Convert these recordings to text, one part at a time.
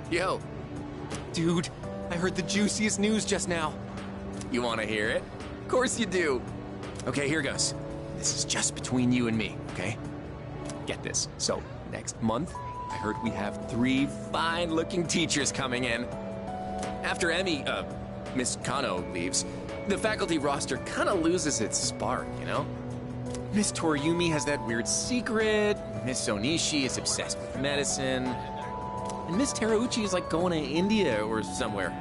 Yo. Dude, I heard the juiciest news just now. You want to hear it? Of course you do. Okay, here goes. This is just between you and me, okay? Get this. So, next month, I heard we have 3 fine-looking teachers coming in. After Miss Kano leaves, the faculty roster kind of loses its spark, you know? Miss Toriumi has that weird secret, Miss Onishi is obsessed with medicine, and Miss Terauchi is like going to India or somewhere.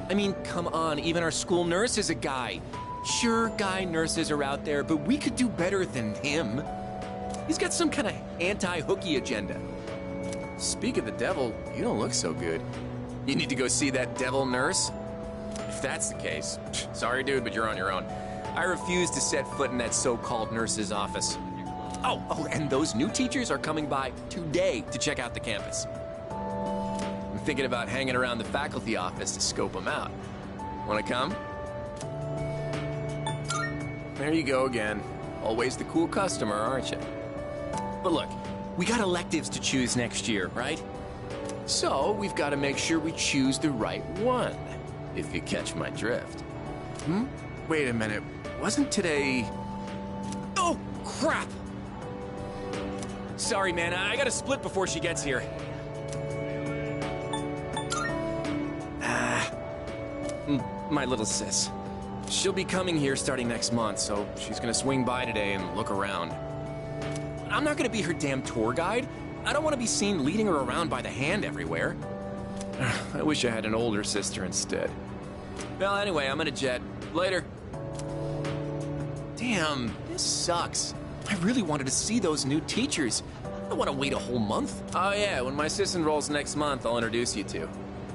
I mean, come on, even our school nurse is a guy. Sure, guy nurses are out there, but we could do better than him. He's got some kind of anti-hooky agenda. Speak of the devil, you don't look so good. You need to go see that devil nurse? If that's the case, sorry dude, but you're on your own. I refuse to set foot in that so-called nurse's office. Oh, and those new teachers are coming by today to check out the campus. I'm thinking about hanging around the faculty office to scope them out. Wanna come? There you go again. Always the cool customer, aren't you? But look, we got electives to choose next year, right? So we've got to make sure we choose the right one, if you catch my drift. Wait a minute, wasn't today... Oh, crap! Sorry, man, I gotta split before she gets here. My little sis. She'll be coming here starting next month, so she's gonna swing by today and look around. I'm not gonna be her damn tour guide. I don't want to be seen leading her around by the hand everywhere. I wish I had an older sister instead. Well, anyway, I'm gonna jet. Later. Damn, this sucks. I really wanted to see those new teachers. I don't want to wait a whole month. Oh yeah, when my sis enrolls next month, I'll introduce you to.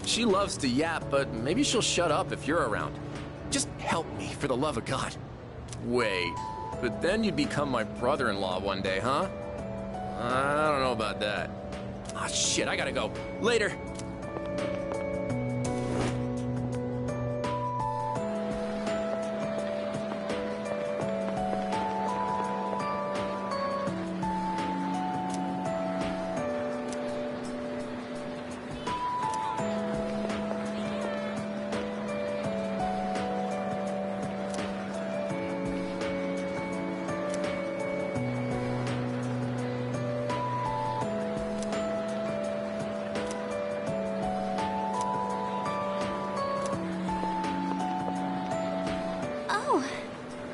She loves to yap, but maybe she'll shut up if you're around. Just help me, for the love of God. Wait, but then you'd become my brother-in-law one day, huh? I don't know about that. Ah, shit, I gotta go. Later.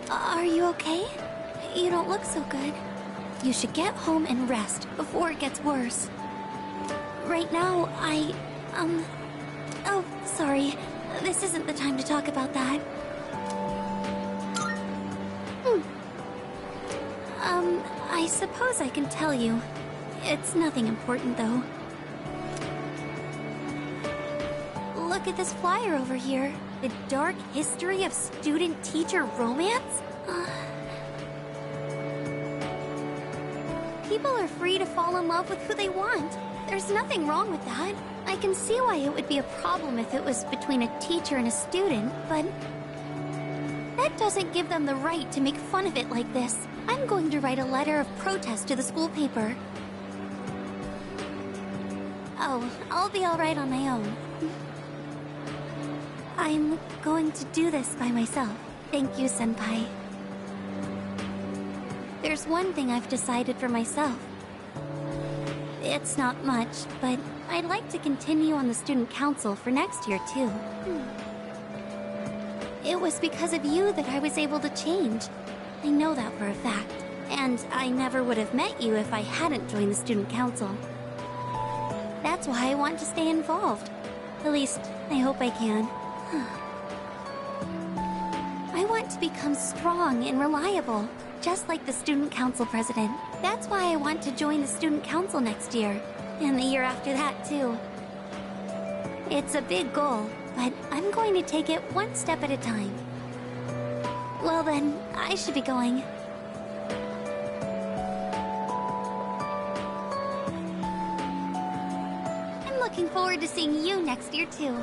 Are you okay? You don't look so good. You should get home and rest before it gets worse. Right now, Oh, sorry. This isn't the time to talk about that. I suppose I can tell you. It's nothing important, though. Look at this flyer over here. The dark history of student-teacher romance? People are free to fall in love with who they want. There's nothing wrong with that. I can see why it would be a problem if it was between a teacher and a student, but that doesn't give them the right to make fun of it like this. I'm going to write a letter of protest to the school paper. Oh, I'll be alright on my own. I'm going to do this by myself. Thank you, Senpai. There's one thing I've decided for myself. It's not much, but I'd like to continue on the student council for next year, too. It was because of you that I was able to change. I know that for a fact. And I never would have met you if I hadn't joined the student council. That's why I want to stay involved. At least, I hope I can. I want to become strong and reliable, just like the student council president. That's why I want to join the student council next year, and the year after that, too. It's a big goal, but I'm going to take it one step at a time. Well then, I should be going. I'm looking forward to seeing you next year, too.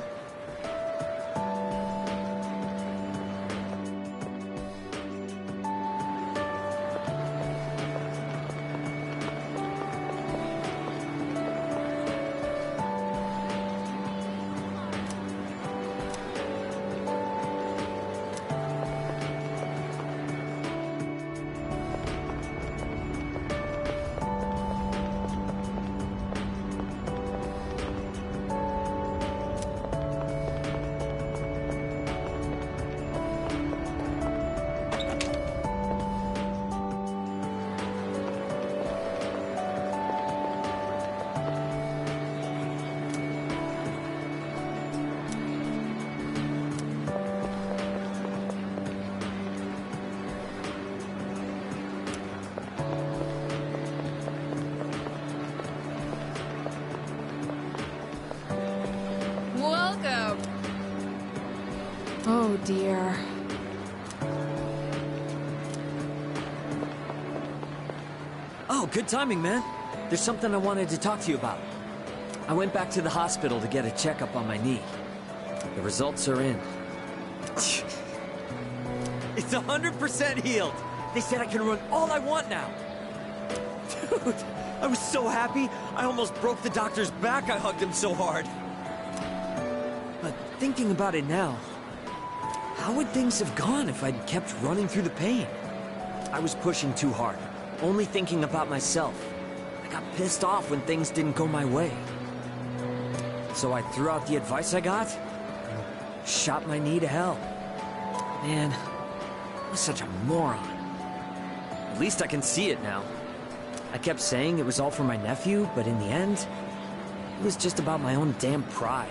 Oh dear. Oh, good timing, man. There's something I wanted to talk to you about. I went back to the hospital to get a checkup on my knee. The results are in. It's 100% healed! They said I can run all I want now! Dude, I was so happy, I almost broke the doctor's back, I hugged him so hard. But thinking about it now, how would things have gone if I'd kept running through the pain? I was pushing too hard, only thinking about myself. I got pissed off when things didn't go my way. So I threw out the advice I got, and shot my knee to hell. Man, I was such a moron. At least I can see it now. I kept saying it was all for my nephew, but in the end, it was just about my own damn pride.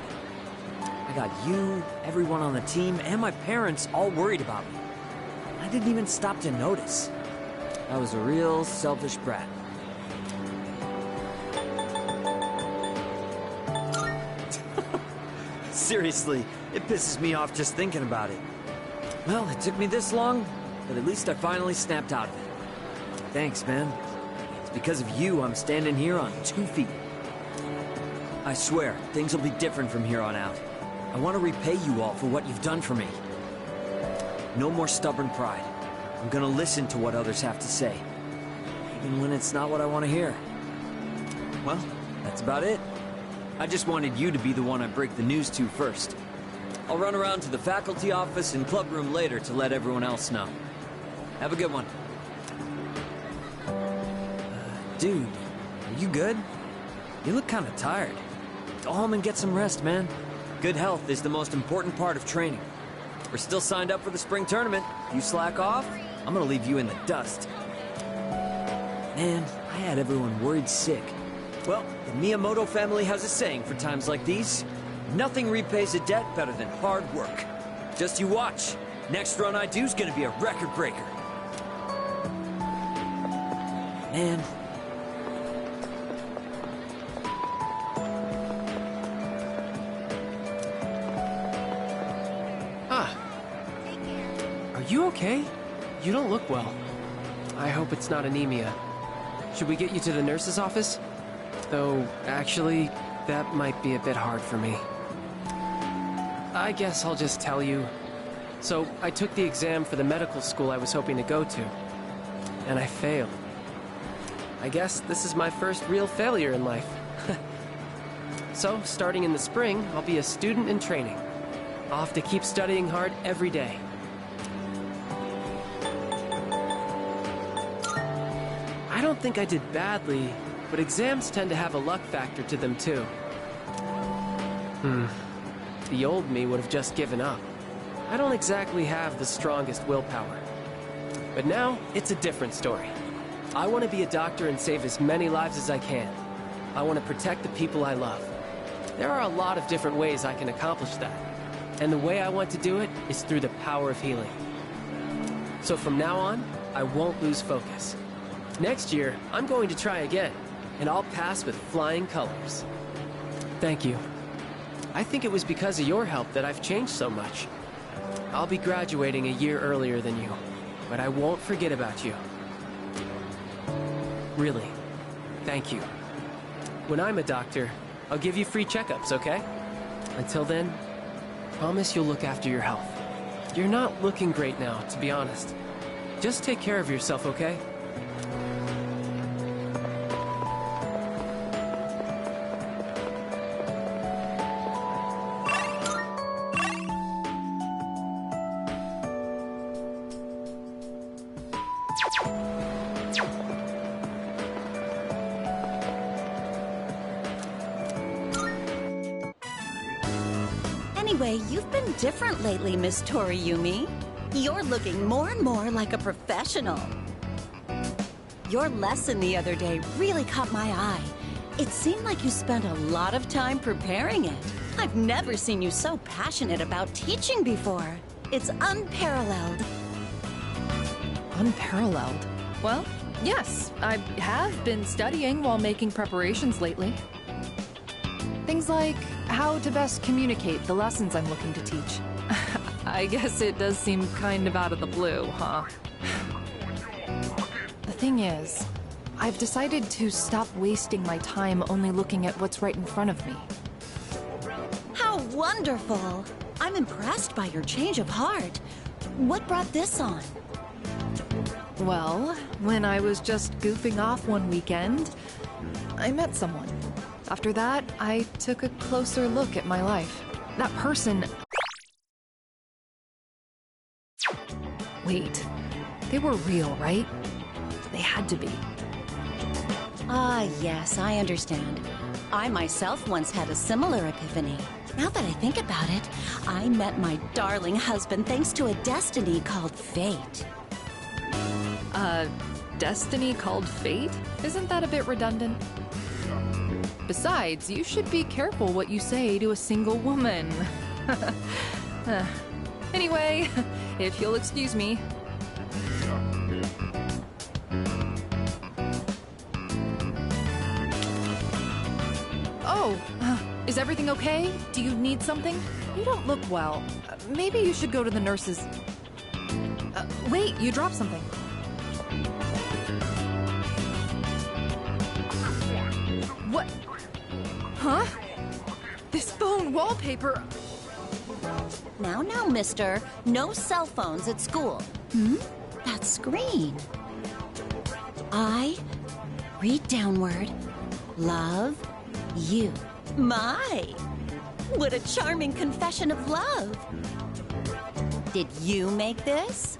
I got you, everyone on the team, and my parents all worried about me. I didn't even stop to notice. I was a real selfish brat. Seriously, it pisses me off just thinking about it. Well, it took me this long, but at least I finally snapped out of it. Thanks, man. It's because of you I'm standing here on 2 feet. I swear, things will be different from here on out. I want to repay you all for what you've done for me. No more stubborn pride. I'm gonna listen to what others have to say, even when it's not what I want to hear. Well, that's about it. I just wanted you to be the one I break the news to first. I'll run around to the faculty office and club room later to let everyone else know. Have a good one. Dude, are you good? You look kinda tired. Go home and get some rest, man. Good health is the most important part of training. We're still signed up for the spring tournament. If you slack off, I'm gonna leave you in the dust. Man, I had everyone worried sick. Well, the Miyamoto family has a saying for times like these. Nothing repays a debt better than hard work. Just you watch. Next run I do's gonna be a record breaker. Man. Are you okay? You don't look well. I hope it's not anemia. Should we get you to the nurse's office? Though, actually, that might be a bit hard for me. I guess I'll just tell you. So, I took the exam for the medical school I was hoping to go to. And I failed. I guess this is my first real failure in life. So, starting in the spring, I'll be a student in training. I'll have to keep studying hard every day. I don't think I did badly, but exams tend to have a luck factor to them too. The old me would have just given up. I don't exactly have the strongest willpower. But now, it's a different story. I want to be a doctor and save as many lives as I can. I want to protect the people I love. There are a lot of different ways I can accomplish that. And the way I want to do it is through the power of healing. So from now on, I won't lose focus. Next year, I'm going to try again, and I'll pass with flying colors. Thank you. I think it was because of your help that I've changed so much. I'll be graduating a year earlier than you, but I won't forget about you. Really, thank you. When I'm a doctor, I'll give you free checkups, okay? Until then, promise you'll look after your health. You're not looking great now, to be honest. Just take care of yourself, okay? Anyway, you've been different lately, Miss Toriumi. You're looking more and more like a professional. Your lesson the other day really caught my eye. It seemed like you spent a lot of time preparing it. I've never seen you so passionate about teaching before. It's unparalleled. Unparalleled. Well, yes, I have been studying while making preparations lately. Things like how to best communicate the lessons I'm looking to teach. I guess it does seem kind of out of the blue, huh? The thing is, I've decided to stop wasting my time only looking at what's right in front of me. How wonderful! I'm impressed by your change of heart. What brought this on? Well, when I was just goofing off one weekend, I met someone. After that, I took a closer look at my life. That person... Wait, they were real, right? They had to be. Ah, yes, I understand. I myself once had a similar epiphany. Now that I think about it, I met my darling husband thanks to a destiny called fate. Destiny called fate? Isn't that a bit redundant? Besides, you should be careful what you say to a single woman. Anyway, if you'll excuse me. Oh, is everything okay? Do you need something? You don't look well. Maybe you should go to the nurse's... wait, you dropped something. What? Huh? This phone wallpaper... Now, mister. No cell phones at school. That screen. I read downward. Love you. My! What a charming confession of love. Did you make this?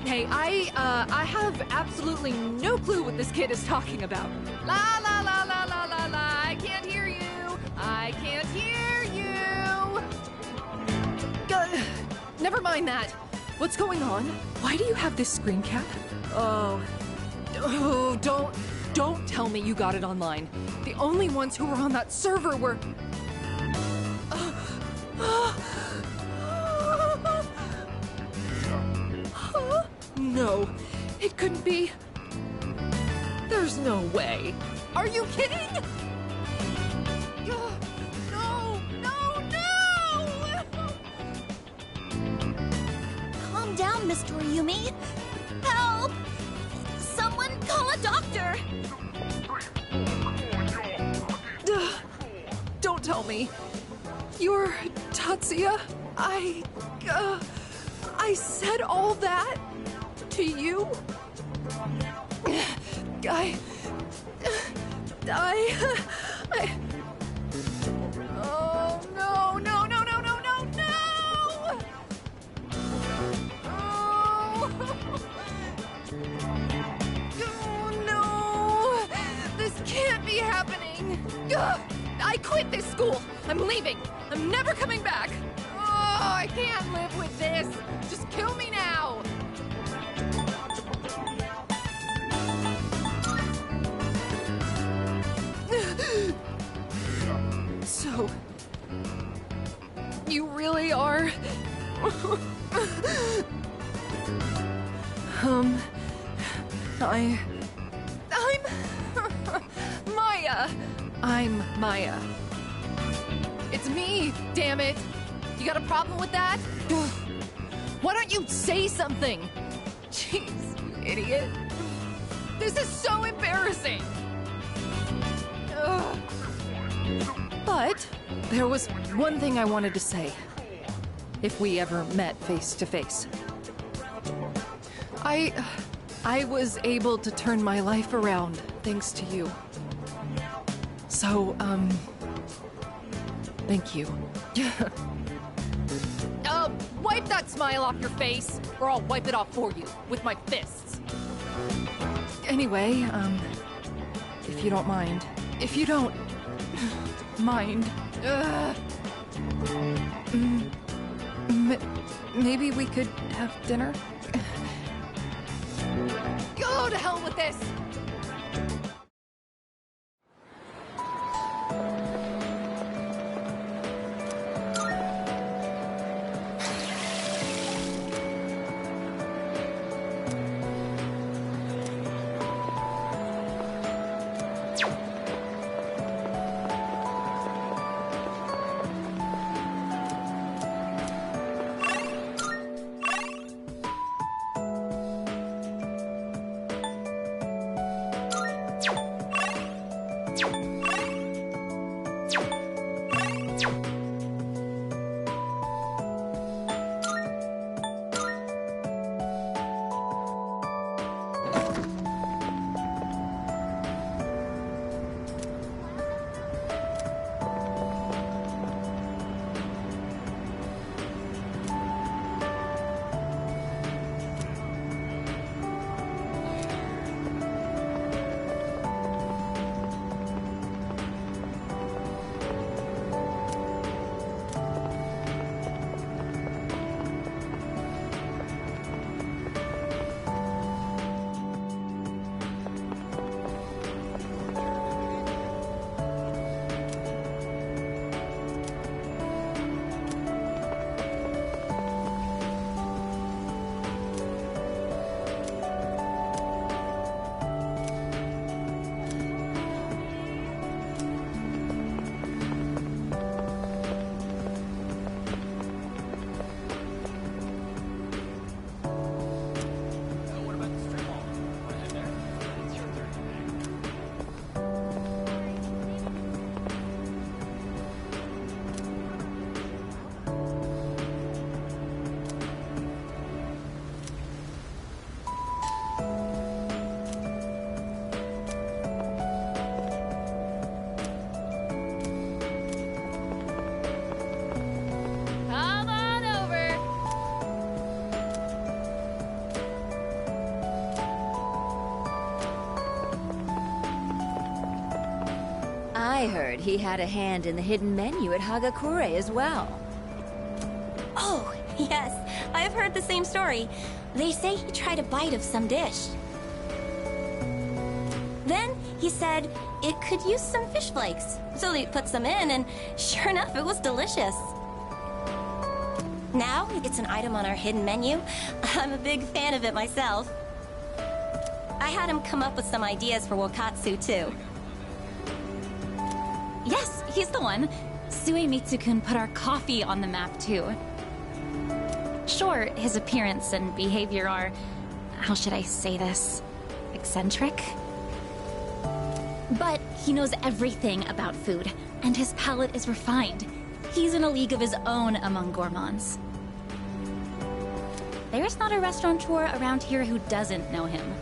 Hey, I have absolutely no clue what this kid is talking about. La la la la la la la, I can't hear you. I can't hear you. Never mind that. What's going on? Why do you have this screen cap? Oh, don't tell me you got it online. The only ones who were on that server were... No, it couldn't be. There's no way. Are you kidding? No, no, no! Calm down, Miss Toriumi. Help! Someone call a doctor! Don't tell me. You're Tatsuya? I said all that to you? I... Oh, no, no, no, no, no, no, no! Oh, no! This can't be happening! I quit this school! I'm leaving! I'm never coming back! Oh, I can't live with this! Just kill me now! So, you really are... I'm... Maya! I'm Maya. It's me, damn it! You got a problem with that? Why don't you say something? Jeez, you idiot. This is so embarrassing! Ugh. But there was one thing I wanted to say. If we ever met face to face. I was able to turn my life around thanks to you. So, thank you. Wipe that smile off your face, or I'll wipe it off for you with my fists. Anyway, if you don't mind. If you don't mind. Maybe we could have dinner? Go to hell with this! I heard he had a hand in the hidden menu at Hagakure as well. Oh, yes. I've heard the same story. They say he tried a bite of some dish. Then he said it could use some fish flakes. So they put some in, and sure enough, it was delicious. Now it's an item on our hidden menu. I'm a big fan of it myself. I had him come up with some ideas for Wakatsu, too. Yes, he's the one. Suemitsu-kun put our coffee on the map, too. Sure, his appearance and behavior are... how should I say this? Eccentric? But he knows everything about food, and his palate is refined. He's in a league of his own among gourmands. There's not a restaurateur around here who doesn't know him.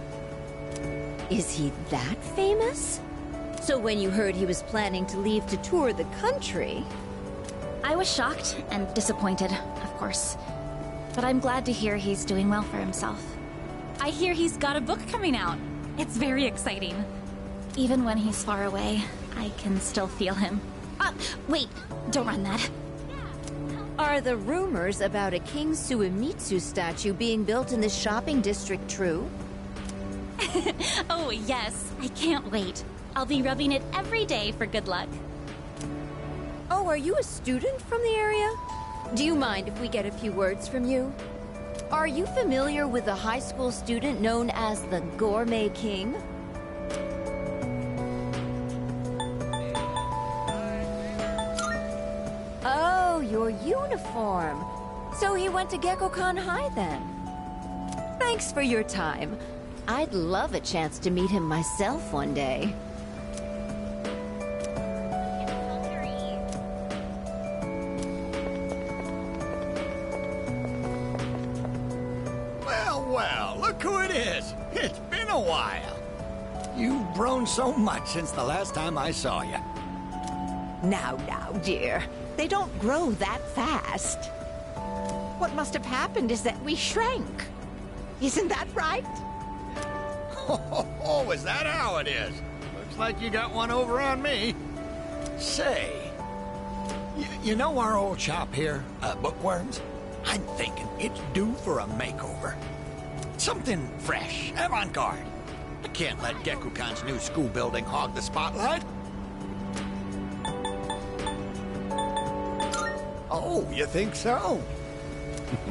Is he that famous? So when you heard he was planning to leave to tour the country... I was shocked and disappointed, of course. But I'm glad to hear he's doing well for himself. I hear he's got a book coming out. It's very exciting. Even when he's far away, I can still feel him. Wait, don't run that. Are the rumors about a King Suemitsu statue being built in this shopping district true? Oh, yes. I can't wait. I'll be rubbing it every day for good luck. Oh, are you a student from the area? Do you mind if we get a few words from you? Are you familiar with a high school student known as the Gourmet King? Oh, your uniform. So he went to Gekkoukan High then. Thanks for your time. I'd love a chance to meet him myself one day. Well, look who it is. It's been a while. You've grown so much since the last time I saw you. Now, dear. They don't grow that fast. What must have happened is that we shrank. Isn't that right? Oh, is that how it is? Looks like you got one over on me. Say, you know our old shop here, Bookworms? I'm thinking it's due for a makeover. Something fresh, avant-garde. I can't let Gekkoukan's new school building hog the spotlight. Oh, you think so?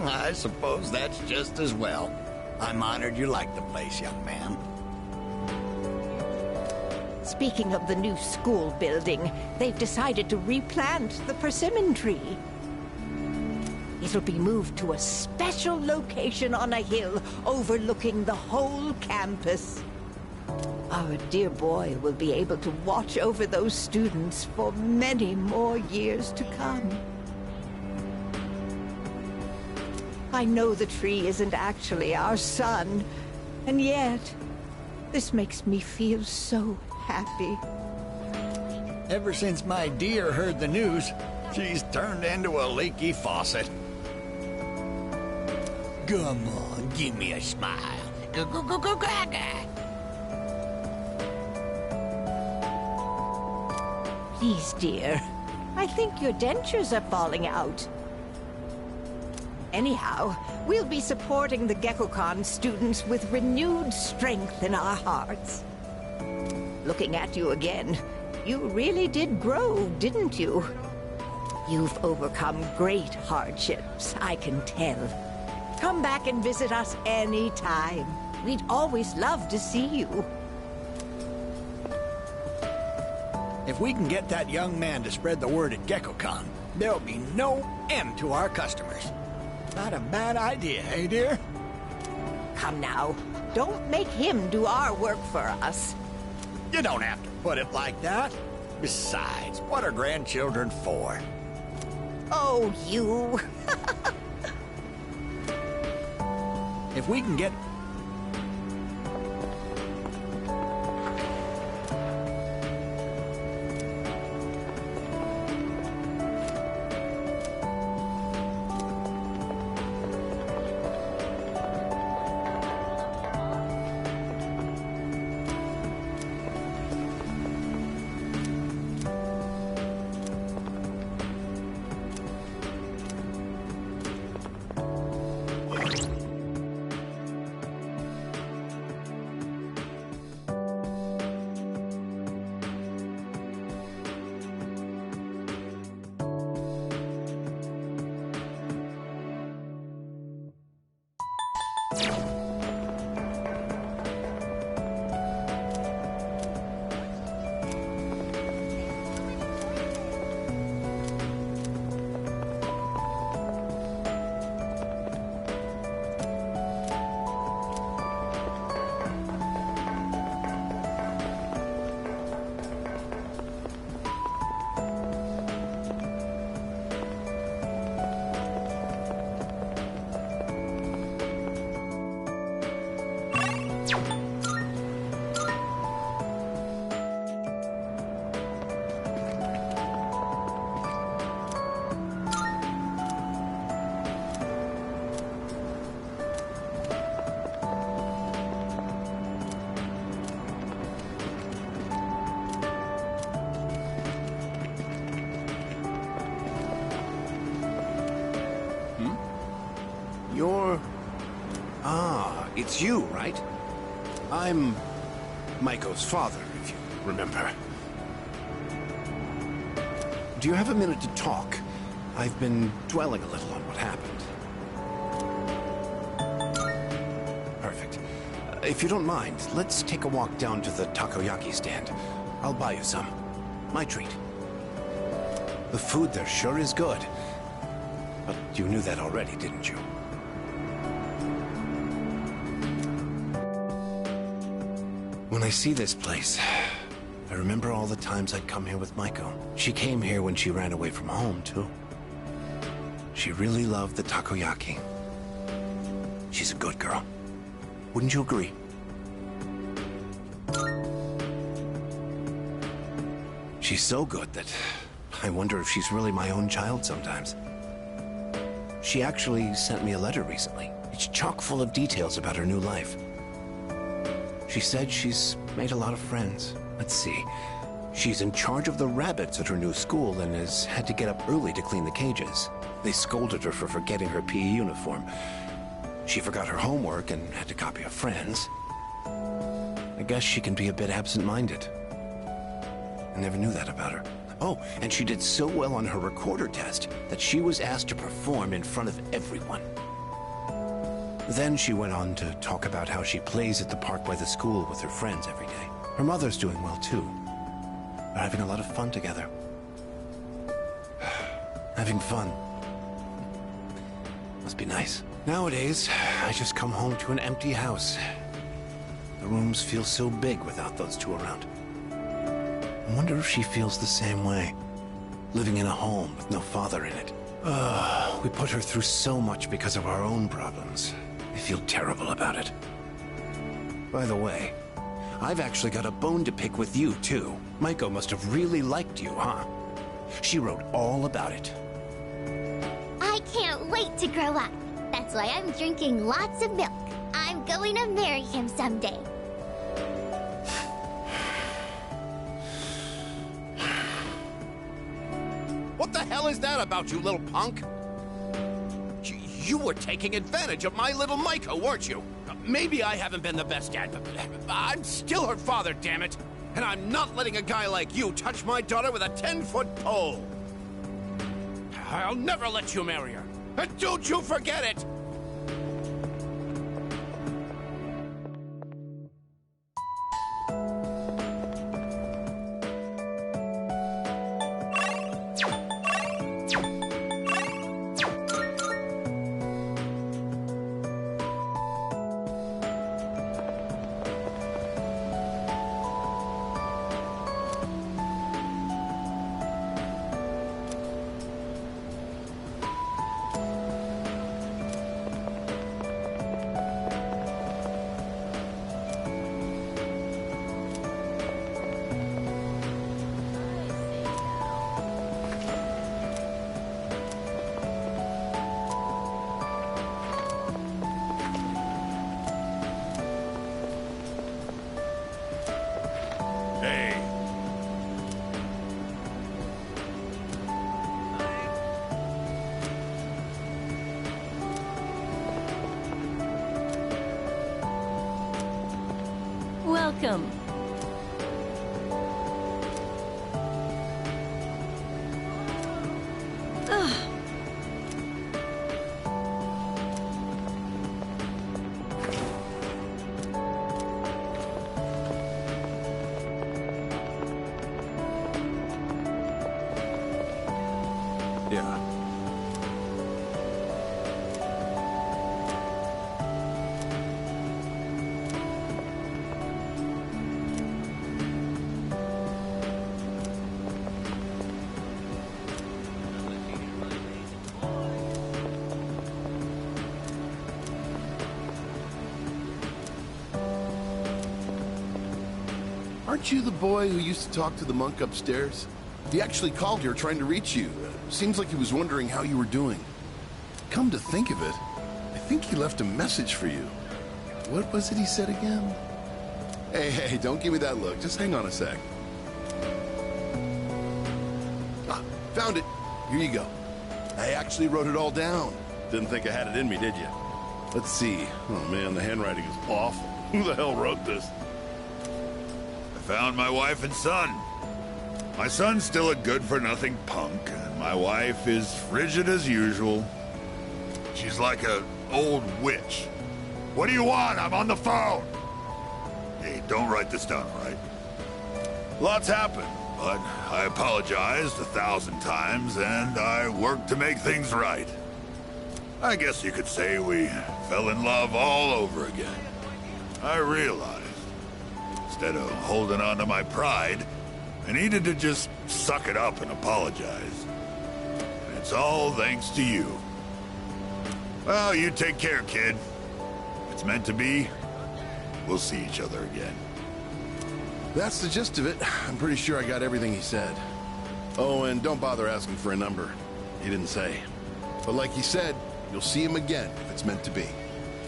I suppose that's just as well. I'm honored you like the place, young man. Speaking of the new school building, they've decided to replant the persimmon tree. It'll be moved to a special location on a hill overlooking the whole campus. Our dear boy will be able to watch over those students for many more years to come. I know the tree isn't actually our son, and yet, this makes me feel so happy. Ever since my dear heard the news, she's turned into a leaky faucet. Come on, give me a smile. Gaga. Please, dear. I think your dentures are falling out. Anyhow, we'll be supporting the Gekkoukan students with renewed strength in our hearts. Looking at you again, you really did grow, didn't you? You've overcome great hardships, I can tell. Come back and visit us anytime. We'd always love to see you. If we can get that young man to spread the word at Gekkoukan, there'll be no end to our customers. Not a bad idea, eh, dear? Come now, don't make him do our work for us. You don't have to put it like that. Besides, what are grandchildren for? Oh, you. If we can get... It's you, right? I'm Maiko's father, if you remember. Do you have a minute to talk? I've been dwelling a little on what happened. Perfect. If you don't mind, let's take a walk down to the takoyaki stand. I'll buy you some. My treat. The food there sure is good. But you knew that already, didn't you? When I see this place, I remember all the times I'd come here with Maiko. She came here when she ran away from home, too. She really loved the takoyaki. She's a good girl. Wouldn't you agree? She's so good that I wonder if she's really my own child sometimes. She actually sent me a letter recently. It's chock full of details about her new life. She said she's made a lot of friends. Let's see. She's in charge of the rabbits at her new school and has had to get up early to clean the cages. They scolded her for forgetting her PE uniform. She forgot her homework and had to copy a friend's. I guess she can be a bit absent-minded. I never knew that about her. Oh, and she did so well on her recorder test that she was asked to perform in front of everyone. Then she went on to talk about how she plays at the park by the school with her friends every day. Her mother's doing well, too. They're having a lot of fun together. Having fun. Must be nice. Nowadays, I just come home to an empty house. The rooms feel so big without those two around. I wonder if she feels the same way. Living in a home with no father in it. We put her through so much because of our own problems. I feel terrible about it. By the way, I've actually got a bone to pick with you, too. Maiko must have really liked you, huh? She wrote all about it. I can't wait to grow up. That's why I'm drinking lots of milk. I'm going to marry him someday. What the hell is that about, you little punk? You were taking advantage of my little Maiko, weren't you? Maybe I haven't been the best dad, but I'm still her father, damn it! And I'm not letting a guy like you touch my daughter with a 10-foot pole! I'll never let you marry her! And don't you forget it! Welcome. Yeah. Aren't you the boy who used to talk to the monk upstairs? He actually called here trying to reach you. Seems like he was wondering how you were doing. Come to think of it, I think he left a message for you. What was it he said again? Hey, don't give me that look. Just hang on a sec. Ah, found it. Here you go. I actually wrote it all down. Didn't think I had it in me, did you? Let's see. Oh man, the handwriting is awful. Who the hell wrote this? I found my wife and son. My son's still a good-for-nothing punk, and my wife is frigid as usual. She's like an old witch. What do you want? I'm on the phone! Hey, don't write this down, all right? Lots happened, but I apologized 1,000 times, and I worked to make things right. I guess you could say we fell in love all over again. I realized, instead of holding on to my pride, I needed to just suck it up and apologize. And it's all thanks to you. Well, you take care, kid. If it's meant to be, we'll see each other again. That's the gist of it. I'm pretty sure I got everything he said. Oh, and don't bother asking for a number. He didn't say. But like he said, you'll see him again if it's meant to be.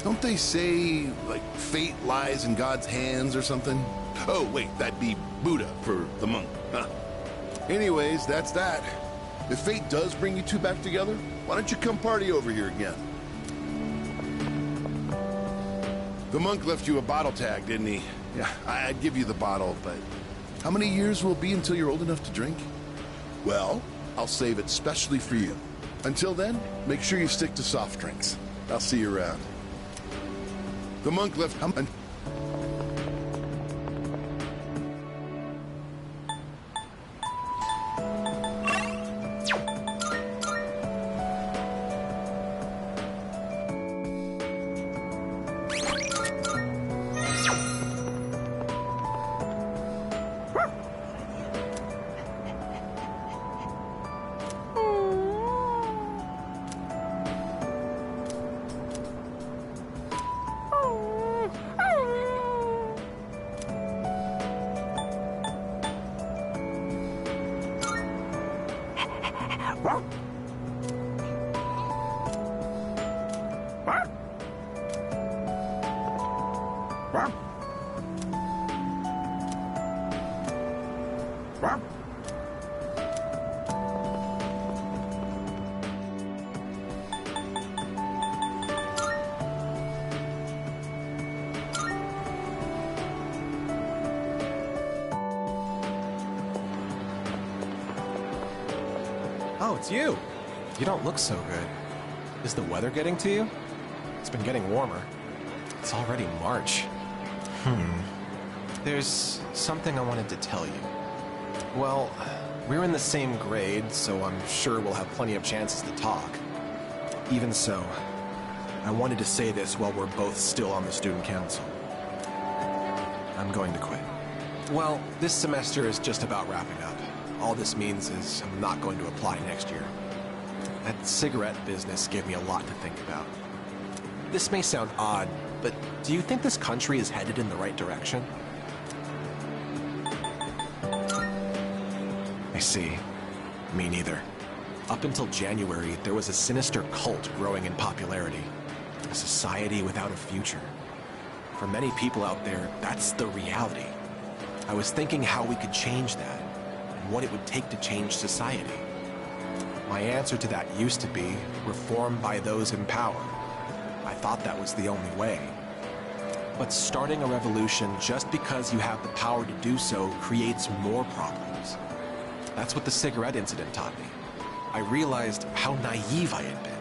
Don't they say, like, fate lies in God's hands or something? Oh, wait, that'd be Buddha for the monk. Huh. Anyways, that's that. If fate does bring you two back together, why don't you come party over here again? The monk left you a bottle tag, didn't he? Yeah, I'd give you the bottle, but how many years will it be until you're old enough to drink? Well, I'll save it specially for you. Until then, make sure you stick to soft drinks. I'll see you around. The monk left... Oh, it's you. You don't look so good. Is the weather getting to you? It's been getting warmer. It's already March. There's something I wanted to tell you. Well, we're in the same grade, so I'm sure we'll have plenty of chances to talk. Even so, I wanted to say this while we're both still on the student council. I'm going to quit. Well, this semester is just about wrapping up. All this means is I'm not going to apply next year. That cigarette business gave me a lot to think about. This may sound odd, but do you think this country is headed in the right direction? I see. Me neither. Up until January, there was a sinister cult growing in popularity. A society without a future. For many people out there, that's the reality. I was thinking how we could change that, and what it would take to change society. My answer to that used to be reform by those in power. I thought that was the only way. But starting a revolution just because you have the power to do so creates more problems. That's what the cigarette incident taught me. I realized how naive I had been.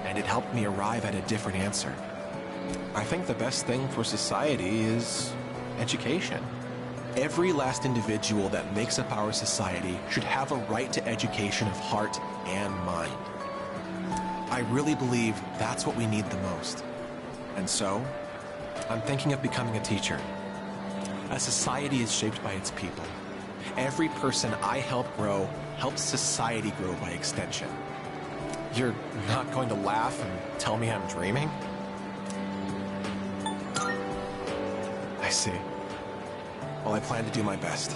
And it helped me arrive at a different answer. I think the best thing for society is education. Every last individual that makes up our society should have a right to education of heart and mind. I really believe that's what we need the most. And so, I'm thinking of becoming a teacher. A society is shaped by its people. Every person I help grow helps society grow by extension. You're not going to laugh and tell me I'm dreaming? I see. Well, I plan to do my best.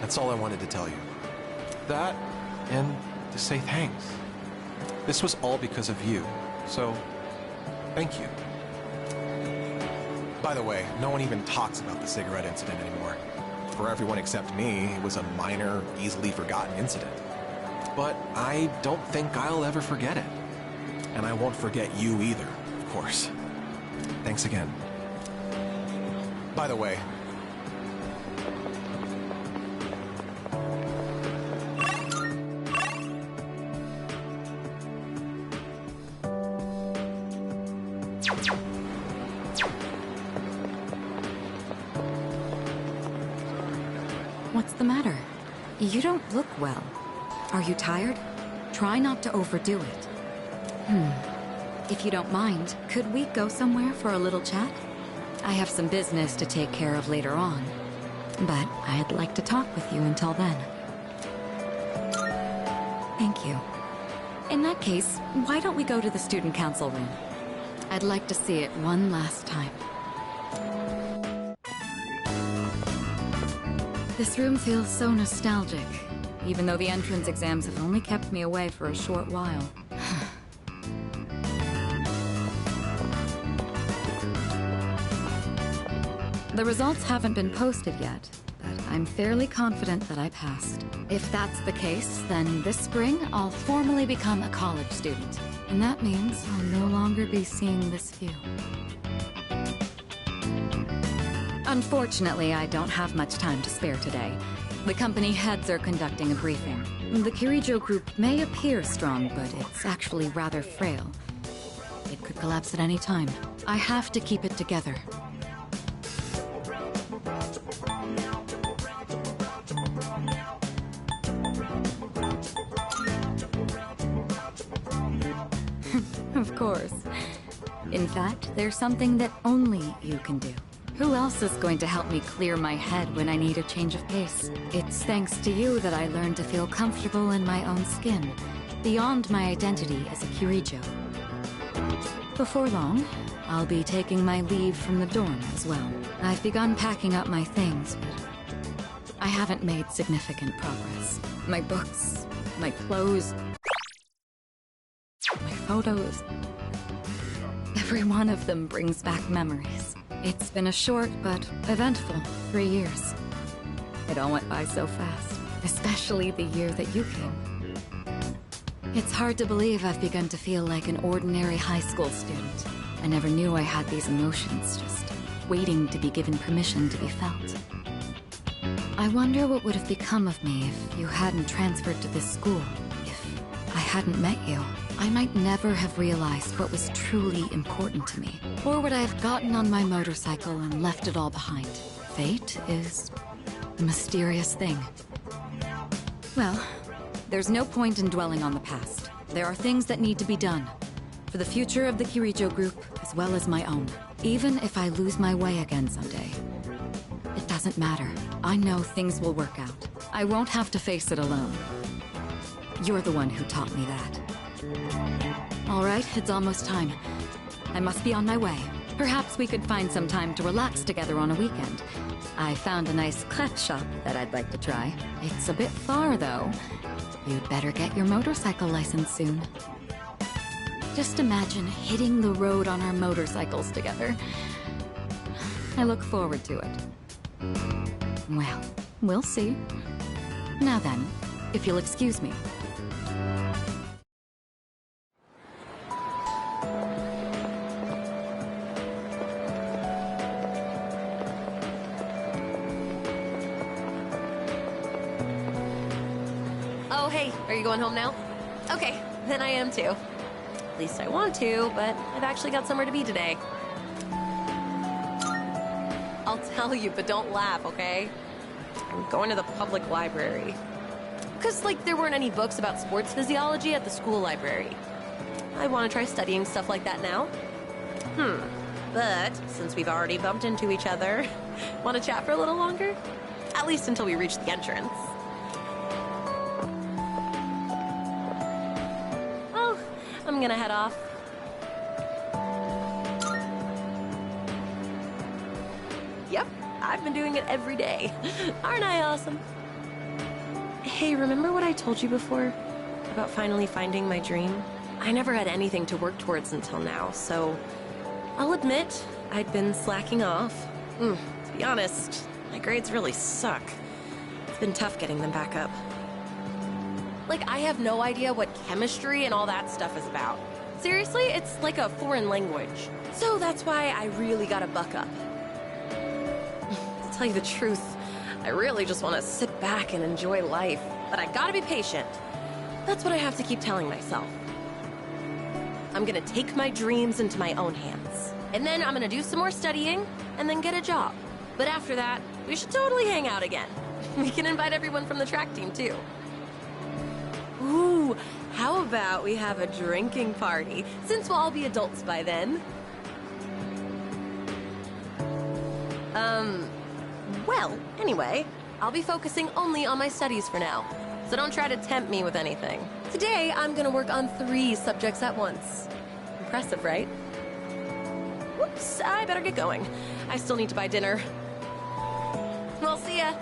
That's all I wanted to tell you. That, and to say thanks. This was all because of you, so thank you. By the way, no one even talks about the cigarette incident anymore. For everyone except me, it was a minor, easily forgotten incident. But I don't think I'll ever forget it. And I won't forget you either, of course. Thanks again. By the way, What's the matter? You don't look well. Are you tired? Try not to overdo it. If you don't mind, could we go somewhere for a little chat? I have some business to take care of later on, but I'd like to talk with you until then. Thank you. In that case, why don't we go to the student council room? I'd like to see it one last time. This room feels so nostalgic, even though the entrance exams have only kept me away for a short while. The results haven't been posted yet, but I'm fairly confident that I passed. If that's the case, then this spring I'll formally become a college student. And that means I'll no longer be seeing this view. Unfortunately, I don't have much time to spare today. The company heads are conducting a briefing. The Kirijo group may appear strong, but it's actually rather frail. It could collapse at any time. I have to keep it together. Of course. In fact, there's something that only you can do. Who else is going to help me clear my head when I need a change of pace? It's thanks to you that I learned to feel comfortable in my own skin, beyond my identity as a Kirijo. Before long, I'll be taking my leave from the dorm as well. I've begun packing up my things, but I haven't made significant progress. My books, my clothes, my photos. Every one of them brings back memories. It's been a short but eventful 3 years. It all went by so fast, especially the year that you came. It's hard to believe I've begun to feel like an ordinary high school student. I never knew I had these emotions, just waiting to be given permission to be felt. I wonder what would have become of me if you hadn't transferred to this school, if I hadn't met you. I might never have realized what was truly important to me, or would I have gotten on my motorcycle and left it all behind. Fate is a mysterious thing. Well, there's no point in dwelling on the past. There are things that need to be done, for the future of the Kirijo group, as well as my own. Even if I lose my way again someday, it doesn't matter. I know things will work out. I won't have to face it alone. You're the one who taught me that. All right, it's almost time. I must be on my way. Perhaps we could find some time to relax together on a weekend. I found a nice craft shop that I'd like to try. It's a bit far, though. You'd better get your motorcycle license soon. Just imagine hitting the road on our motorcycles together. I look forward to it. Well, we'll see. Now then, if you'll excuse me. Oh, hey, are you going home now? Okay, then I am too. At least I want to, but I've actually got somewhere to be today. I'll tell you, but don't laugh, okay? I'm going to the public library. Because, like, there weren't any books about sports physiology at the school library. I want to try studying stuff like that now. But, since we've already bumped into each other, want to chat for a little longer? At least until we reach the entrance. Oh, I'm gonna head off. Yep, I've been doing it every day. Aren't I awesome? Hey, remember what I told you before? About finally finding my dream? I never had anything to work towards until now, so I'll admit I'd been slacking off. To be honest, my grades really suck. It's been tough getting them back up. Like, I have no idea what chemistry and all that stuff is about. Seriously, it's like a foreign language. So that's why I really gotta buck up. To tell you the truth, I really just want to sit back and enjoy life. But I gotta be patient. That's what I have to keep telling myself. I'm gonna take my dreams into my own hands. And then I'm gonna do some more studying, and then get a job. But after that, we should totally hang out again. We can invite everyone from the track team, too. Ooh, how about we have a drinking party, since we'll all be adults by then? Well, anyway, I'll be focusing only on my studies for now. So don't try to tempt me with anything. Today, I'm gonna work on 3 subjects at once. Impressive, right? Whoops, I better get going. I still need to buy dinner. Well, see ya.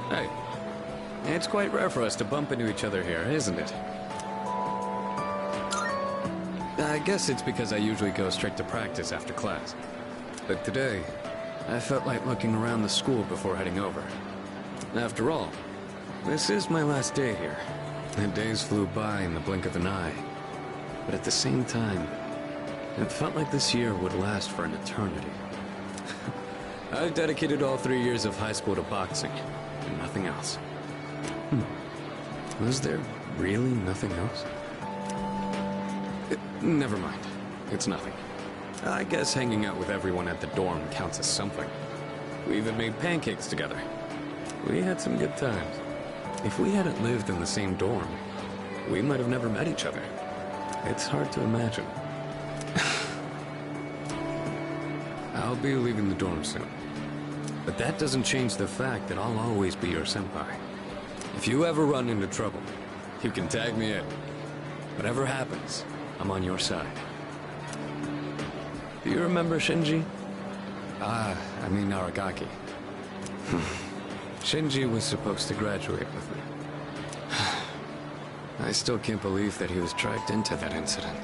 Hey, it's quite rare for us to bump into each other here, isn't it? I guess it's because I usually go straight to practice after class. But today, I felt like looking around the school before heading over. After all, this is my last day here. The days flew by in the blink of an eye. But at the same time, it felt like this year would last for an eternity. I've dedicated all 3 years of high school to boxing, and nothing else. Was there really nothing else? Never mind. It's nothing. I guess hanging out with everyone at the dorm counts as something. We even made pancakes together. We had some good times. If we hadn't lived in the same dorm, we might have never met each other. It's hard to imagine. I'll be leaving the dorm soon. But that doesn't change the fact that I'll always be your senpai. If you ever run into trouble, you can tag me in. Whatever happens, I'm on your side. Do you remember Shinji? I mean Aragaki. Shinji was supposed to graduate with me. I still can't believe that he was dragged into that incident.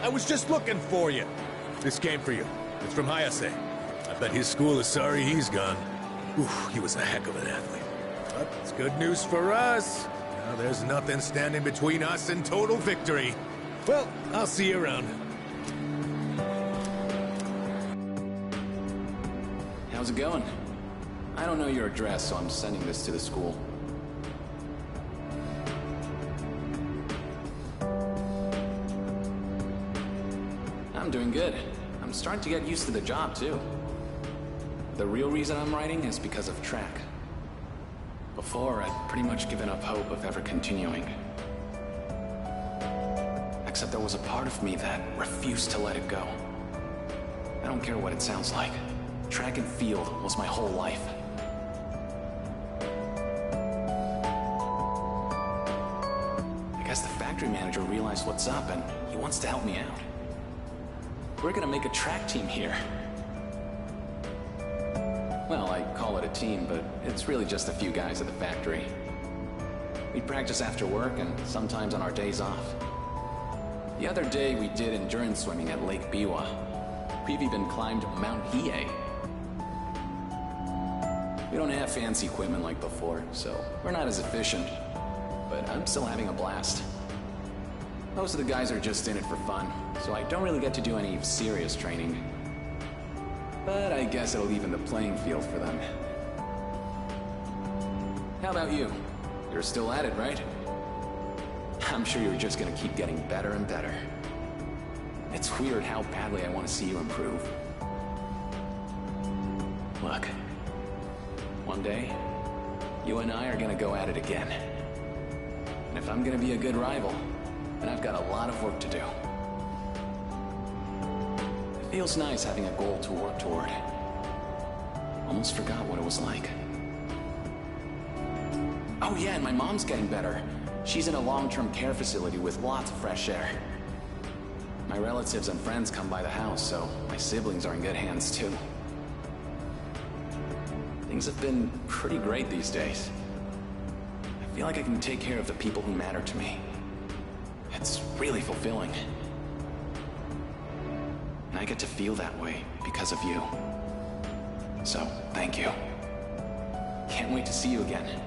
I was just looking for you. This came for you. It's from Hayase. I bet his school is sorry he's gone. Oof, he was a heck of an athlete. But it's good news for us. Now there's nothing standing between us and total victory. Well, I'll see you around. How's it going? I don't know your address, so I'm sending this to the school. I'm doing good. I'm starting to get used to the job, too. The real reason I'm writing is because of track. Before, I'd pretty much given up hope of ever continuing. Except there was a part of me that refused to let it go. I don't care what it sounds like. Track and field was my whole life. I guess the factory manager realized what's up and he wants to help me out. We're gonna make a track team here. Well, I call it a team, but it's really just a few guys at the factory. We We'd practice after work and sometimes on our days off. The other day we did endurance swimming at Lake Biwa. We've even climbed Mount Hiei. We don't have fancy equipment like before, so we're not as efficient. But I'm still having a blast. Most of the guys are just in it for fun, so I don't really get to do any serious training. But I guess it'll even the playing field for them. How about you? You're still at it, right? I'm sure you're just gonna keep getting better and better. It's weird how badly I want to see you improve. Look, one day, you and I are gonna go at it again. And if I'm gonna be a good rival, then I've got a lot of work to do. It feels nice having a goal to work toward. Almost forgot what it was like. Oh yeah, and my mom's getting better. She's in a long-term care facility with lots of fresh air. My relatives and friends come by the house, so my siblings are in good hands too. Things have been pretty great these days. I feel like I can take care of the people who matter to me. It's really fulfilling. And I get to feel that way because of you. So, thank you. Can't wait to see you again.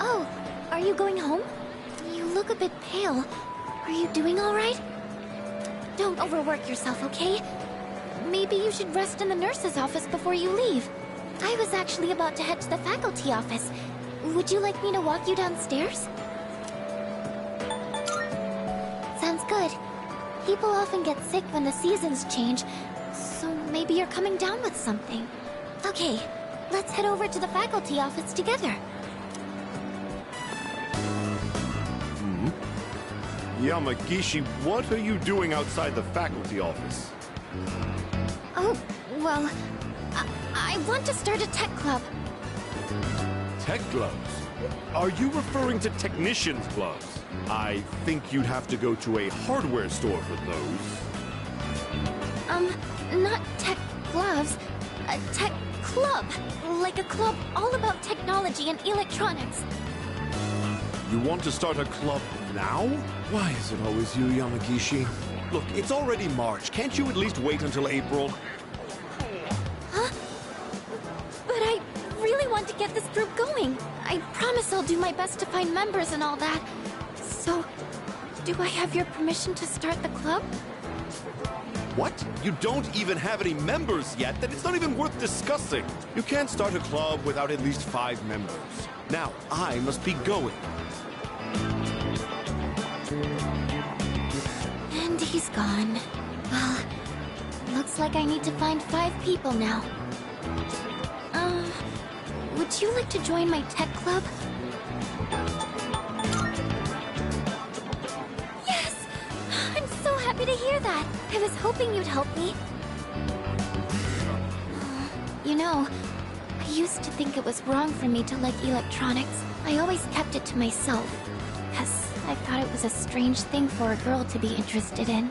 Oh, are you going home? You look a bit pale. Are you doing all right? Don't overwork yourself, okay? Maybe you should rest in the nurse's office before you leave. I was actually about to head to the faculty office. Would you like me to walk you downstairs? Sounds good. People often get sick when the seasons change, so maybe you're coming down with something. Okay, let's head over to the faculty office together. Yamagishi, what are you doing outside the faculty office? Oh, well, I want to start a tech club. Tech gloves? Are you referring to technician's gloves? I think you'd have to go to a hardware store for those. Not tech gloves. A tech club. Like a club all about technology and electronics. You want to start a club now? Why is it always you, Yamagishi? Look, it's already March. Can't you at least wait until April? Huh? But I really want to get this group going. I promise I'll do my best to find members and all that. So, do I have your permission to start the club? What? You don't even have any members yet? Then it's not even worth discussing. You can't start a club without at least 5 members. Now, I must be going. And he's gone. Well, looks like I need to find 5 people now. Would you like to join my tech club? Yes! I'm so happy to hear that. I was hoping you'd help me. You know, I used to think it was wrong for me to like electronics. I always kept it to myself, because I thought it was a strange thing for a girl to be interested in.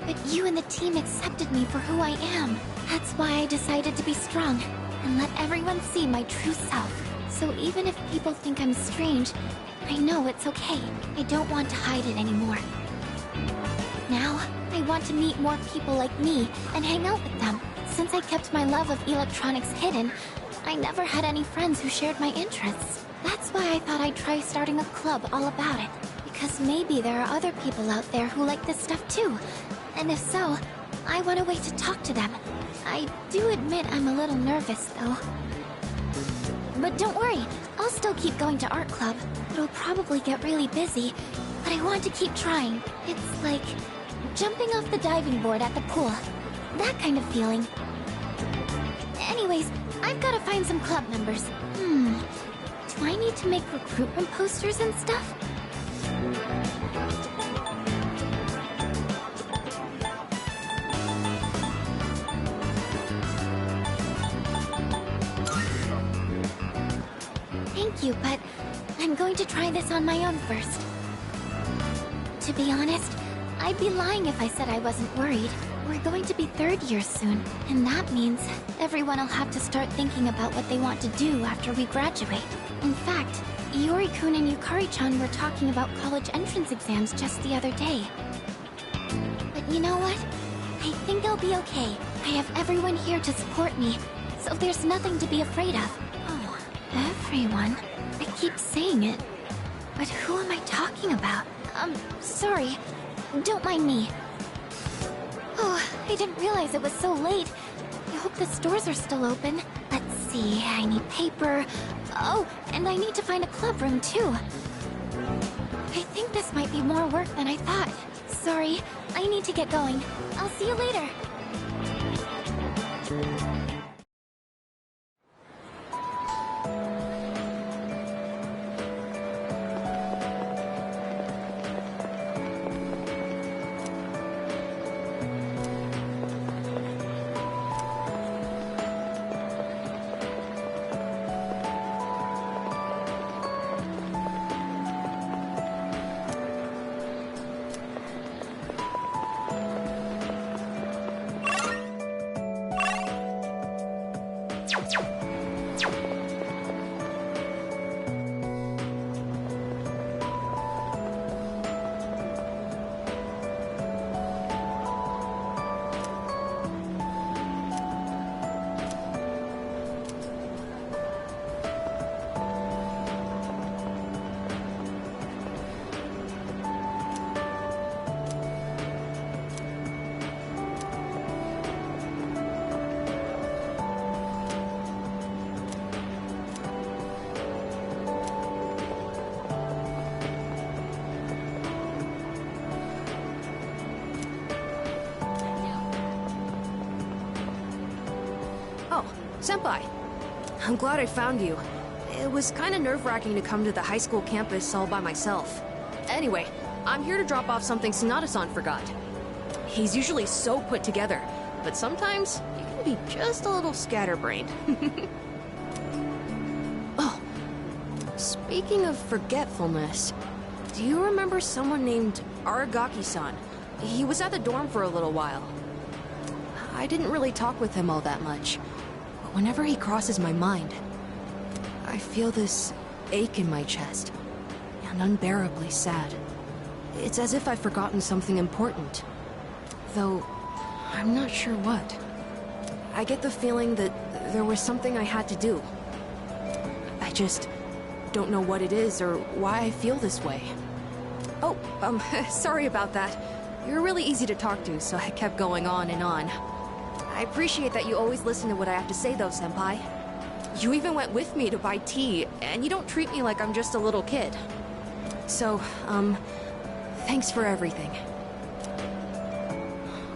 But you and the team accepted me for who I am. That's why I decided to be strong, and let everyone see my true self. So even if people think I'm strange, I know it's okay. I don't want to hide it anymore. Now, I want to meet more people like me and hang out with them. Since I kept my love of electronics hidden, I never had any friends who shared my interests. That's why I thought I'd try starting a club all about it. Because maybe there are other people out there who like this stuff too. And if so, I want a way to talk to them. I do admit I'm a little nervous, though. But don't worry, I'll still keep going to art club. It'll probably get really busy, but I want to keep trying. It's like jumping off the diving board at the pool. That kind of feeling. Anyways, I've got to find some club members. Do I need to make recruitment posters and stuff? Thank you, but I'm going to try this on my own first. be honest, I'd be lying if I said I wasn't worried. We're going to be third year soon, and that means everyone will have to start thinking about what they want to do after we graduate. In fact, Yuri-kun and Yukari-chan were talking about college entrance exams just the other day. But you know what? I think I'll be okay. I have everyone here to support me, so there's nothing to be afraid of. Oh, everyone? I keep saying it. But who am I talking about? Sorry. Don't mind me. Oh, I didn't realize it was so late. I hope the stores are still open. Let's see, I need paper. Oh, and I need to find a club room too. I think this might be more work than I thought. Sorry, I need to get going. I'll see you later. Senpai, I'm glad I found you. It was kind of nerve-wracking to come to the high school campus all by myself. Anyway, I'm here to drop off something Sanada-san forgot. He's usually so put together, but sometimes he can be just a little scatterbrained. Oh, speaking of forgetfulness, do you remember someone named Aragaki-san? He was at the dorm for a little while. I didn't really talk with him all that much. Whenever he crosses my mind, I feel this ache in my chest, and unbearably sad. It's as if I've forgotten something important, though I'm not sure what. I get the feeling that there was something I had to do. I just don't know what it is or why I feel this way. Oh, sorry about that. You're really easy to talk to, so I kept going on and on. I appreciate that you always listen to what I have to say, though, Senpai. You even went with me to buy tea, and you don't treat me like I'm just a little kid. So, thanks for everything.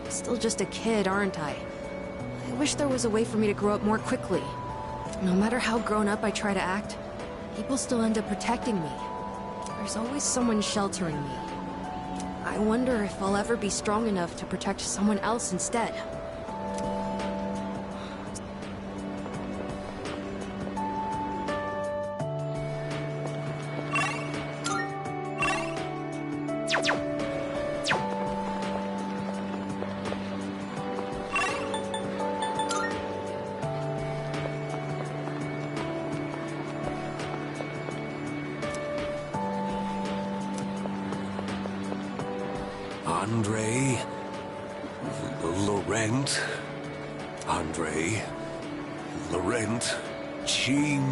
Still just a kid, aren't I? I wish there was a way for me to grow up more quickly. No matter how grown up I try to act, people still end up protecting me. There's always someone sheltering me. I wonder if I'll ever be strong enough to protect someone else instead. Andre... Laurent... Andre... Laurent... Chingero...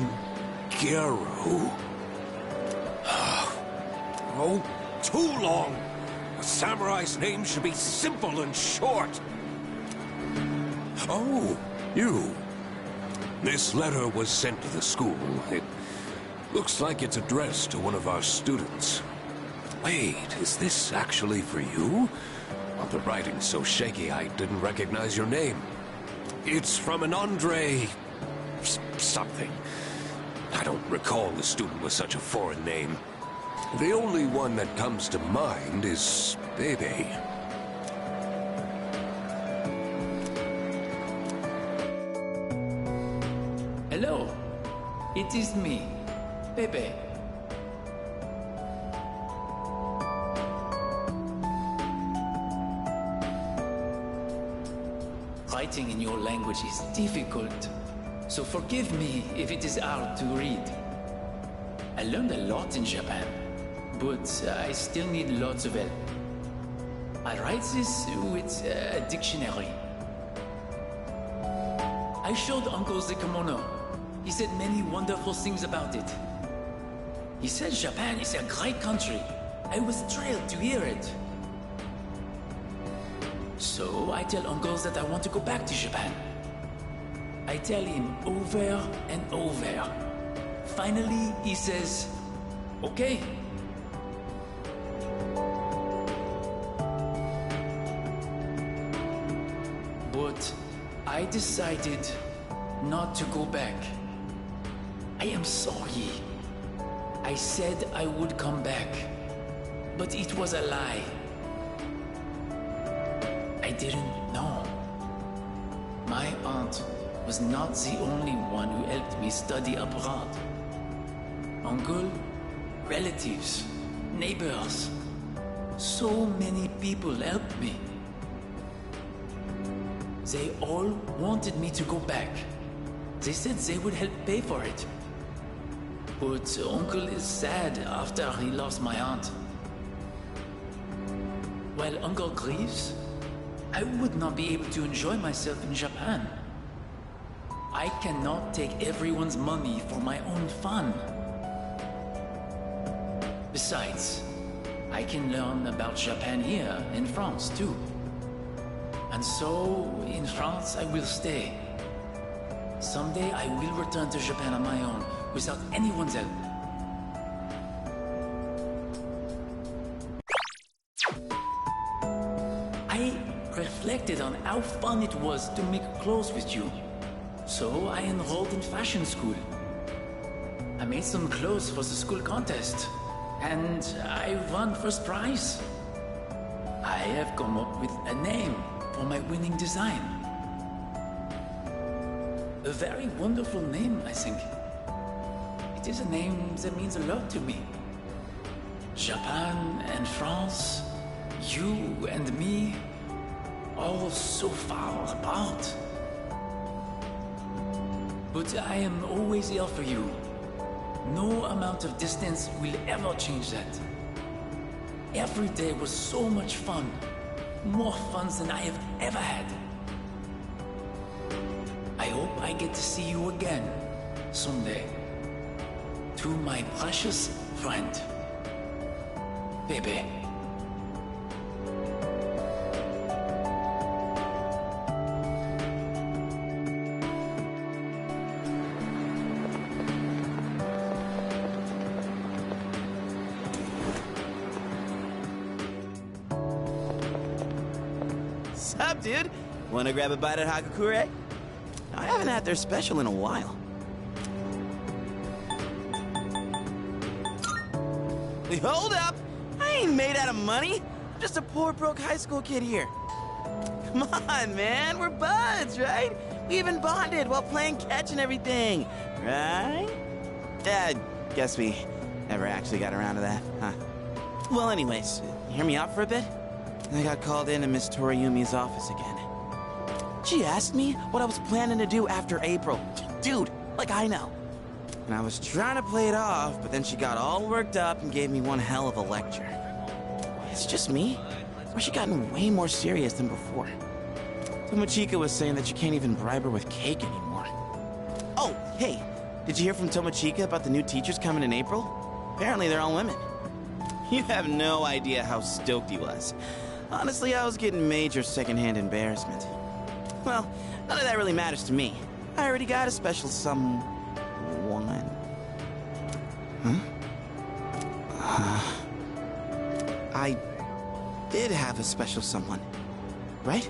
Oh, too long! A samurai's name should be simple and short. Oh, you. This letter was sent to the school. It looks like it's addressed to one of our students. Wait, is this actually for you? Well, the writing's so shaky I didn't recognize your name. It's from an Andre... something. I don't recall the student with such a foreign name. The only one that comes to mind is Bebe. Hello, it is me, Bebe. Writing in your language is difficult, so forgive me if it is hard to read. I learned a lot in Japan, but I still need lots of help. I write this with a dictionary. I showed Uncle the kimono. He said many wonderful things about it. He said Japan is a great country. I was thrilled to hear it. So I tell Uncle that I want to go back to Japan. I tell him over and over. Finally, he says, okay. But I decided not to go back. I am sorry. I said I would come back, but it was a lie. I didn't know. My aunt was not the only one who helped me study abroad. Uncle, relatives, neighbors, so many people helped me. They all wanted me to go back. They said they would help pay for it. But Uncle is sad after he lost my aunt. While Uncle grieves, I would not be able to enjoy myself in Japan. I cannot take everyone's money for my own fun. Besides, I can learn about Japan here in France too. And so, in France, I will stay. Someday I will return to Japan on my own, without anyone's help. I reflected on how fun it was to make clothes with you. So I enrolled in fashion school. I made some clothes for the school contest, and I won first prize. I have come up with a name for my winning design. A very wonderful name, I think. It is a name that means a lot to me. Japan and France, you and me, all so far apart. But I am always here for you. No amount of distance will ever change that. Every day was so much fun. More fun than I have ever had. I hope I get to see you again someday. To my precious friend, Bebe. Sup, dude? Wanna grab a bite at Hagakure? I haven't had their special in a while. Hey, hold up! I ain't made out of money. I'm just a poor, broke high school kid here. Come on, man. We're buds, right? We even bonded while playing catch and everything, right? Yeah, I guess we never actually got around to that, huh? Well, anyways, hear me out for a bit? I got called into Miss Toriyumi's office again. She asked me what I was planning to do after April. Dude, like I know. And I was trying to play it off, but then she got all worked up and gave me one hell of a lecture. It's just me? Or has she gotten way more serious than before? Tomochika was saying that you can't even bribe her with cake anymore. Oh, hey, did you hear from Tomochika about the new teachers coming in April? Apparently they're all women. You have no idea how stoked he was. Honestly, I was getting major secondhand embarrassment. Well, none of that really matters to me. I already got a special someone. Huh? I did have a special someone, right?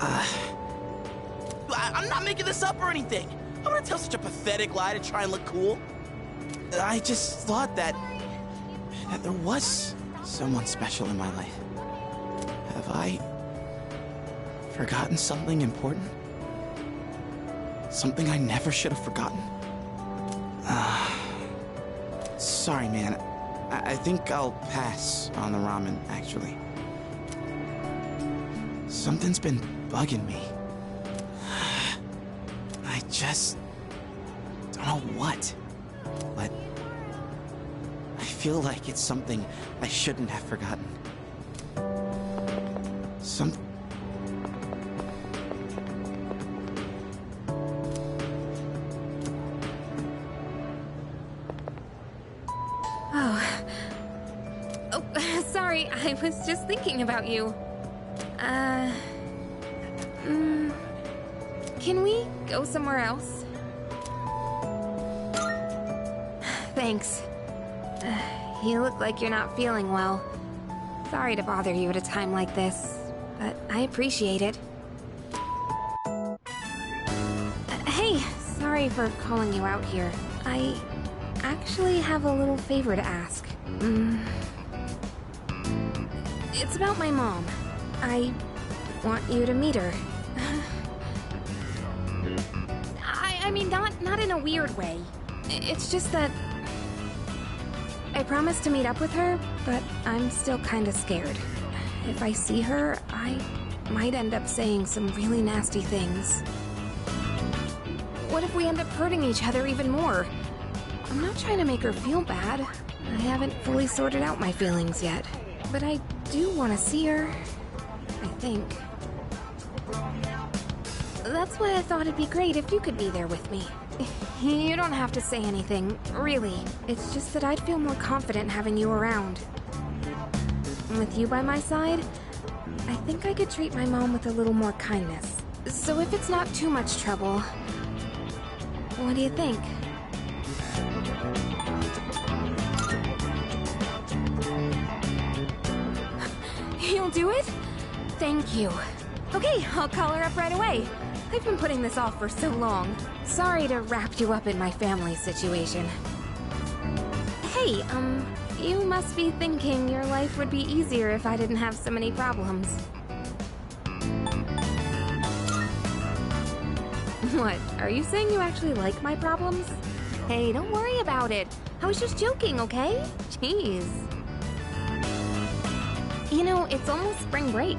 I'm not making this up or anything. I'm gonna tell such a pathetic lie to try and look cool. I just thought that there was someone special in my life. Have I forgotten something important? Something I never should have forgotten? Sorry, man. I think I'll pass on the ramen, actually. Something's been bugging me. just don't know what. But I feel like it's something I shouldn't have forgotten. Sorry, I was just thinking about you. Can we go somewhere else? Thanks. You look like you're not feeling well. Sorry to bother you at a time like this, but I appreciate it. Hey, sorry for calling you out here. I actually have a little favor to ask. It's about my mom. I want you to meet her. I mean, not in a weird way. It's just that I promised to meet up with her, but I'm still kinda scared. If I see her, I might end up saying some really nasty things. What if we end up hurting each other even more? I'm not trying to make her feel bad. I haven't fully sorted out my feelings yet. But I do want to see her, I think. That's why I thought it'd be great if you could be there with me. You don't have to say anything, really. It's just that I'd feel more confident having you around. With you by my side, I think I could treat my mom with a little more kindness. So if it's not too much trouble, what do you think? You'll do it? Thank you. Okay, I'll call her up right away. I've been putting this off for so long. Sorry to wrap you up in my family situation. Hey, you must be thinking your life would be easier if I didn't have so many problems. What, are you saying you actually like my problems? Hey, don't worry about it. I was just joking, okay? Jeez. You know, it's almost spring break.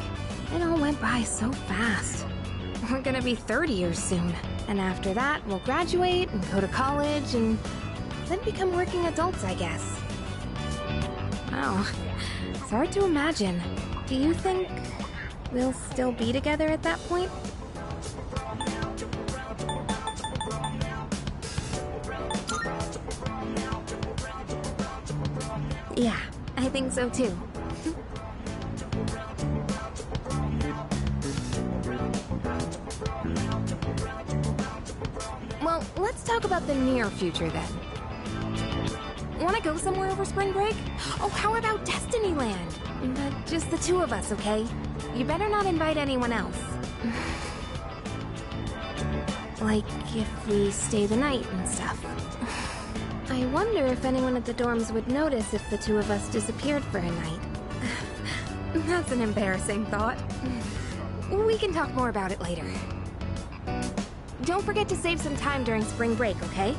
It all went by so fast. We're gonna be 30 years soon. And after that, we'll graduate and go to college and then become working adults, I guess. Wow. It's hard to imagine. Do you think we'll still be together at that point? Yeah, I think so too. Well, let's talk about the near future then. Wanna go somewhere over spring break? Oh, how about Destinyland? But just the two of us, okay? You better not invite anyone else. Like, if we stay the night and stuff. I wonder if anyone at the dorms would notice if the two of us disappeared for a night. That's an embarrassing thought. We can talk more about it later. Don't forget to save some time during spring break, okay?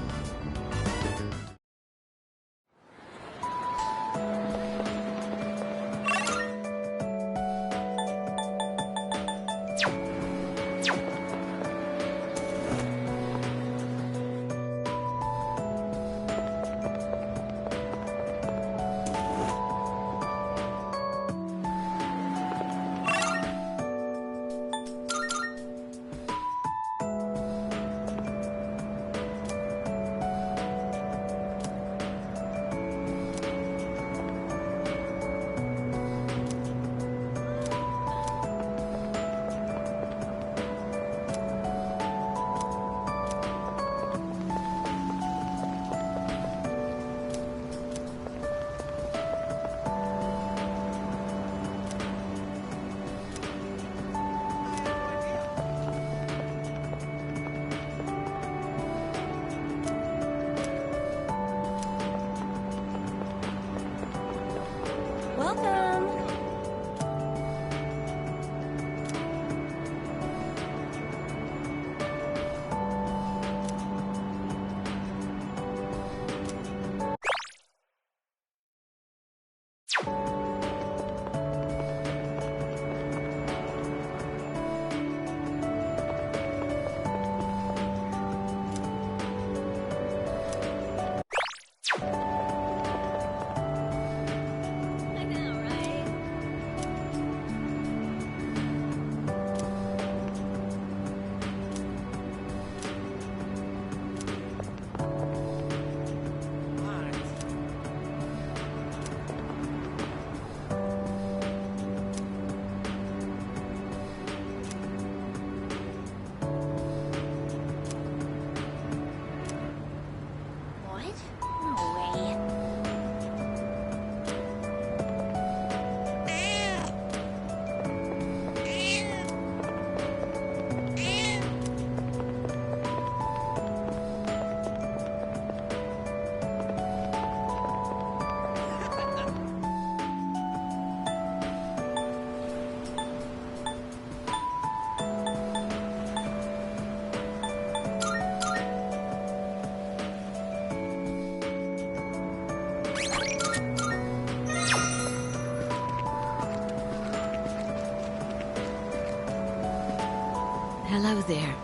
Hello there.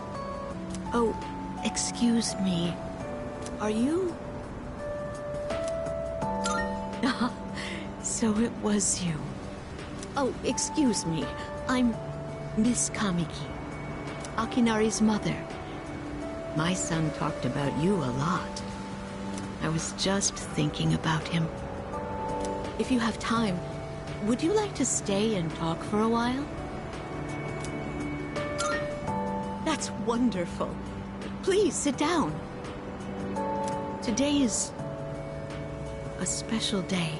Oh, excuse me. Are you... Ah, so it was you. Oh, excuse me. I'm Miss Kamiki, Akinari's mother. My son talked about you a lot. I was just thinking about him. If you have time, would you like to stay and talk for a while? That's wonderful. Please sit down. Today is a special day.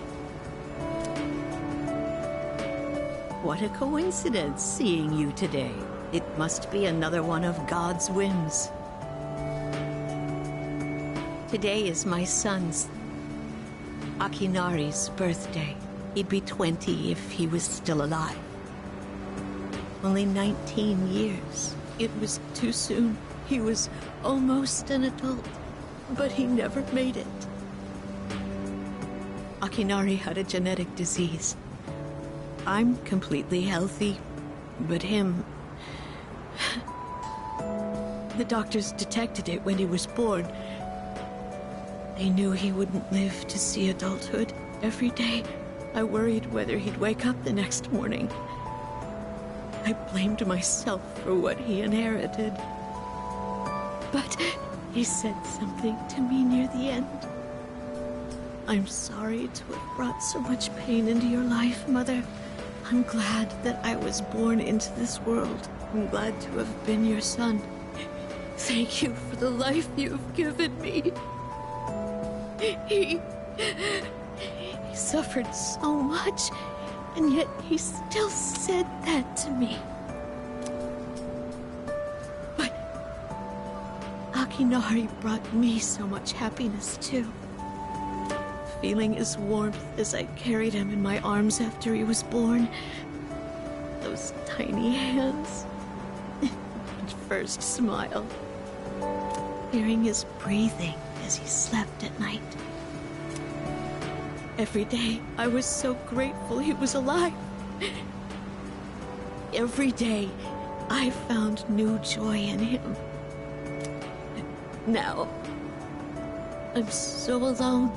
What a coincidence seeing you today. It must be another one of God's whims. Today is my son's, Akinari's, birthday. He'd be 20 if he was still alive. Only 19 years. It was too soon. He was almost an adult, but he never made it. Akinari had a genetic disease. I'm completely healthy, but him... The doctors detected it when he was born. They knew he wouldn't live to see adulthood. Every day, I worried whether he'd wake up the next morning. I blamed myself for what he inherited. But he said something to me near the end. I'm sorry to have brought so much pain into your life, Mother. I'm glad that I was born into this world. I'm glad to have been your son. Thank you for the life you've given me. He suffered so much, and yet he still said that to me. But Akinari brought me so much happiness, too. Feeling his warmth as I carried him in my arms after he was born. Those tiny hands. And first smile. Hearing his breathing as he slept at night. Every day, I was so grateful he was alive. Every day, I found new joy in him. Now, I'm so alone.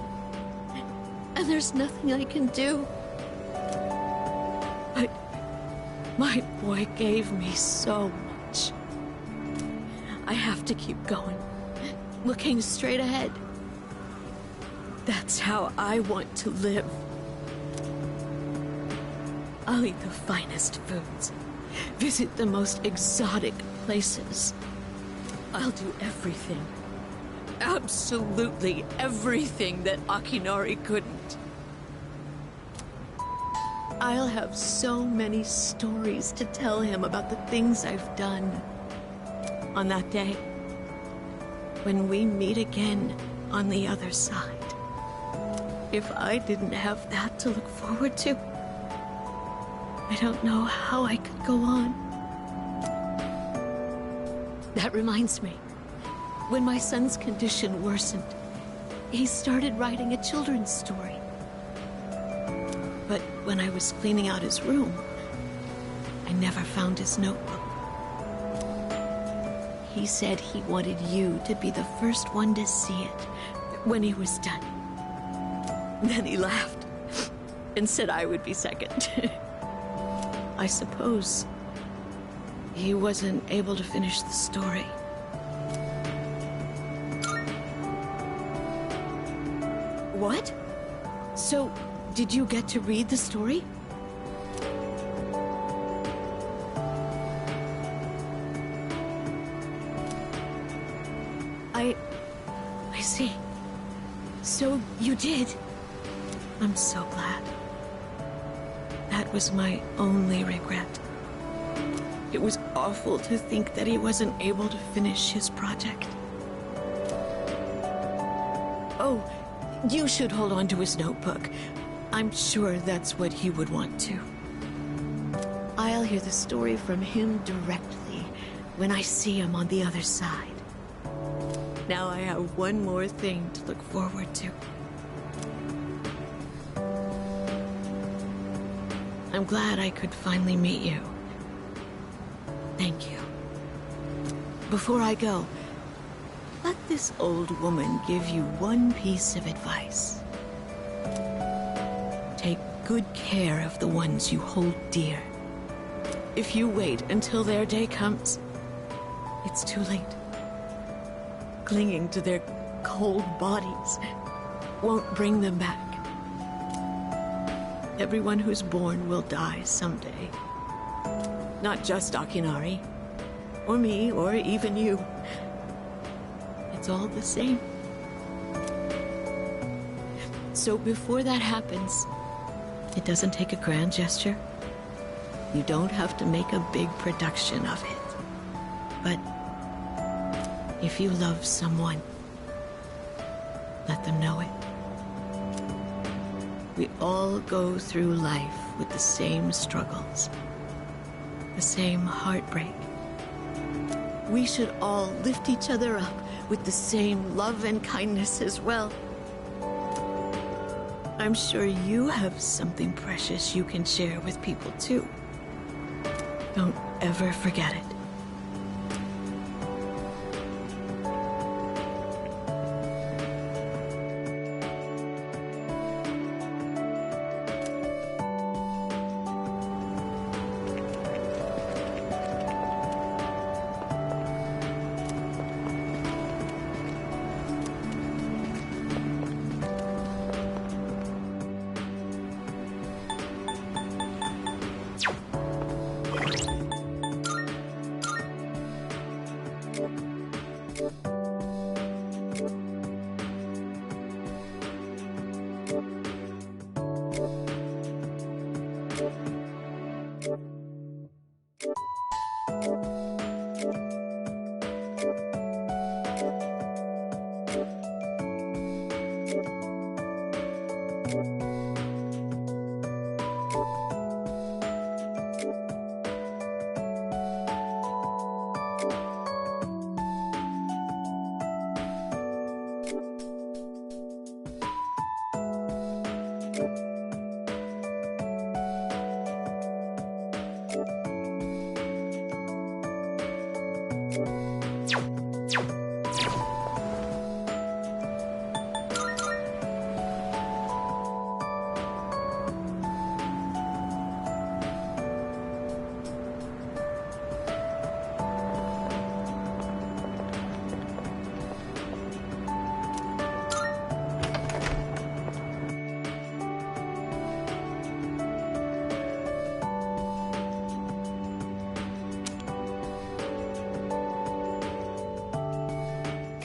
And there's nothing I can do. But my boy gave me so much. I have to keep going. Looking straight ahead. That's how I want to live. I'll eat the finest foods. Visit the most exotic places. I'll do everything. Absolutely everything that Akinari couldn't. I'll have so many stories to tell him about the things I've done. On that day, when we meet again on the other side. If I didn't have that to look forward to, I don't know how I could go on. That reminds me. When my son's condition worsened, he started writing a children's story. But when I was cleaning out his room, I never found his notebook. He said he wanted you to be the first one to see it when he was done. Then he laughed and said I would be second. I suppose he wasn't able to finish the story. What? So, did you get to read the story? I see. So, you did. I'm so glad. That was my only regret. It was awful to think that he wasn't able to finish his project. Oh, you should hold on to his notebook. I'm sure that's what he would want to. I'll hear the story from him directly when I see him on the other side. Now I have one more thing to look forward to. I'm glad I could finally meet you. Thank you. Before I go, let this old woman give you one piece of advice. Take good care of the ones you hold dear. If you wait until their day comes, it's too late. Clinging to their cold bodies won't bring them back. Everyone who's born will die someday. Not just Akinari, or me, or even you. It's all the same. So before that happens, it doesn't take a grand gesture. You don't have to make a big production of it. But if you love someone, let them know it. We all go through life with the same struggles, the same heartbreak. We should all lift each other up with the same love and kindness as well. I'm sure you have something precious you can share with people too. Don't ever forget it.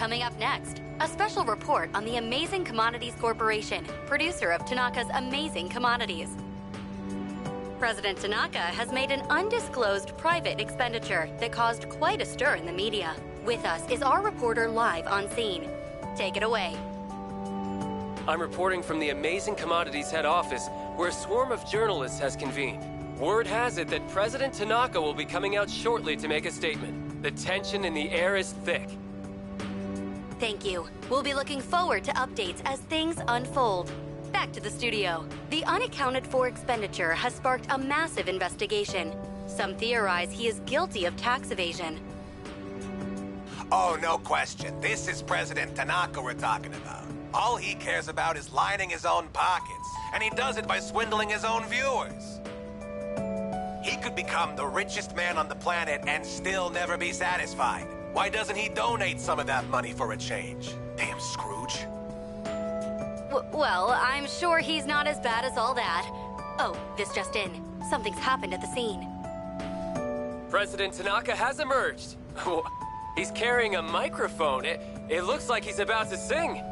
Coming up next, a special report on the Amazing Commodities Corporation, producer of Tanaka's Amazing Commodities. President Tanaka has made an undisclosed private expenditure that caused quite a stir in the media. With us is our reporter live on scene. Take it away. I'm reporting from the Amazing Commodities head office, where a swarm of journalists has convened. Word has it that President Tanaka will be coming out shortly to make a statement. The tension in the air is thick. Thank you. We'll be looking forward to updates as things unfold. Back to the studio. The unaccounted for expenditure has sparked a massive investigation. Some theorize he is guilty of tax evasion. Oh, no question. This is President Tanaka we're talking about. All he cares about is lining his own pockets, and he does it by swindling his own viewers. He could become the richest man on the planet and still never be satisfied. Why doesn't he donate some of that money for a change? Damn Scrooge. Well, I'm sure he's not as bad as all that. Oh, this just in. Something's happened at the scene. President Tanaka has emerged. He's carrying a microphone. It looks like he's about to sing.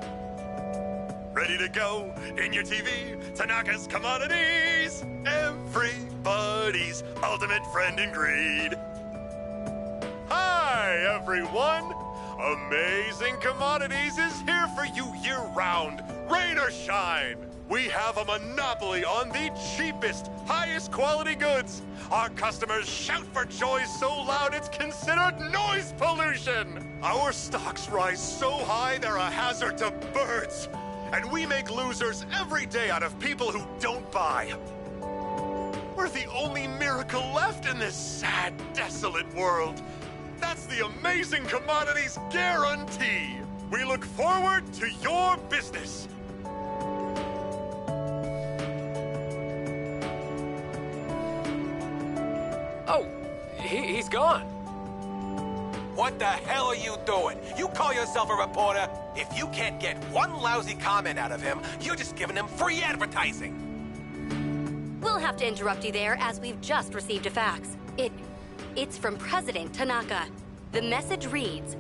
Ready to go in your TV, Tanaka's Commodities, everybody's ultimate friend in greed. Hi, everyone! Amazing Commodities is here for you year-round, rain or shine. We have a monopoly on the cheapest, highest quality goods. Our customers shout for joy so loud it's considered noise pollution. Our stocks rise so high they're a hazard to birds. And we make losers every day out of people who don't buy. We're the only miracle left in this sad, desolate world. That's the Amazing Commodities guarantee! We look forward to your business! Oh, he's gone. What the hell are you doing? You call yourself a reporter? If you can't get one lousy comment out of him, you're just giving him free advertising. We'll have to interrupt you there as we've just received a fax. It's from President Tanaka. The message reads,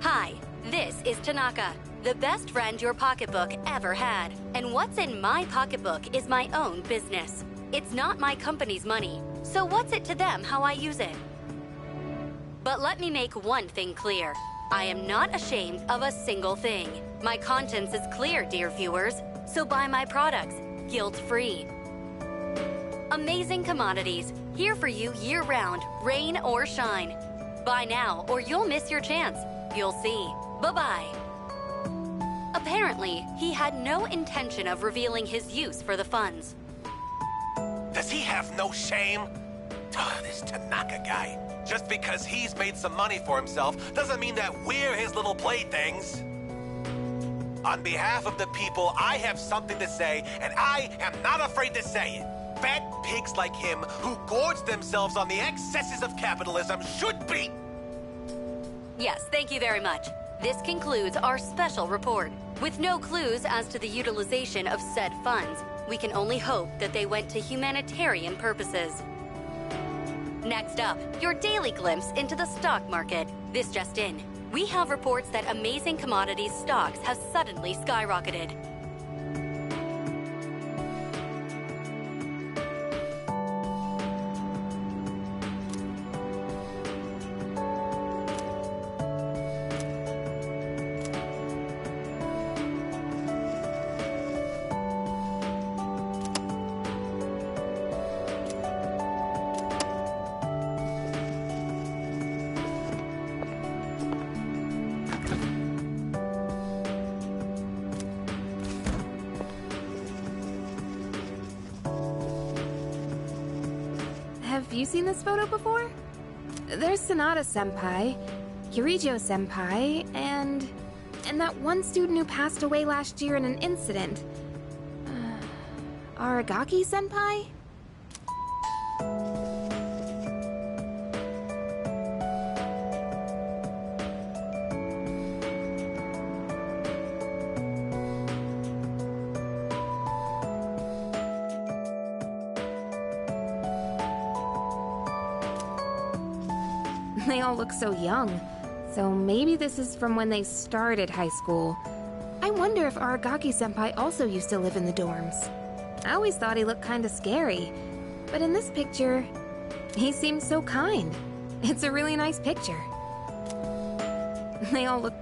"Hi, this is Tanaka, the best friend your pocketbook ever had. And what's in my pocketbook is my own business. It's not my company's money, so what's it to them how I use it? But let me make one thing clear. I am not ashamed of a single thing. My conscience is clear, dear viewers, so buy my products, guilt-free. Amazing Commodities, here for you year-round, rain or shine. Buy now or you'll miss your chance. You'll see. Bye-bye." Apparently, he had no intention of revealing his use for the funds. Does he have no shame? This Tanaka guy. Just because he's made some money for himself doesn't mean that we're his little playthings. On behalf of the people, I have something to say, and I am not afraid to say it. Fat pigs like him who gorge themselves on the excesses of capitalism should be... Yes, thank you very much. This concludes our special report. With no clues as to the utilization of said funds, we can only hope that they went to humanitarian purposes. Next up, your daily glimpse into the stock market. This just in. We have reports that Amazing Commodities stocks have suddenly skyrocketed. Have you seen this photo before? There's Sanada-senpai, Yurijo-senpai, and that one student who passed away last year in an incident. Aragaki-senpai? They all look so young. So maybe this is from when they started high school. I wonder if Aragaki-senpai also used to live in the dorms. I always thought he looked kinda scary. But in this picture, he seems so kind. It's a really nice picture. They all look...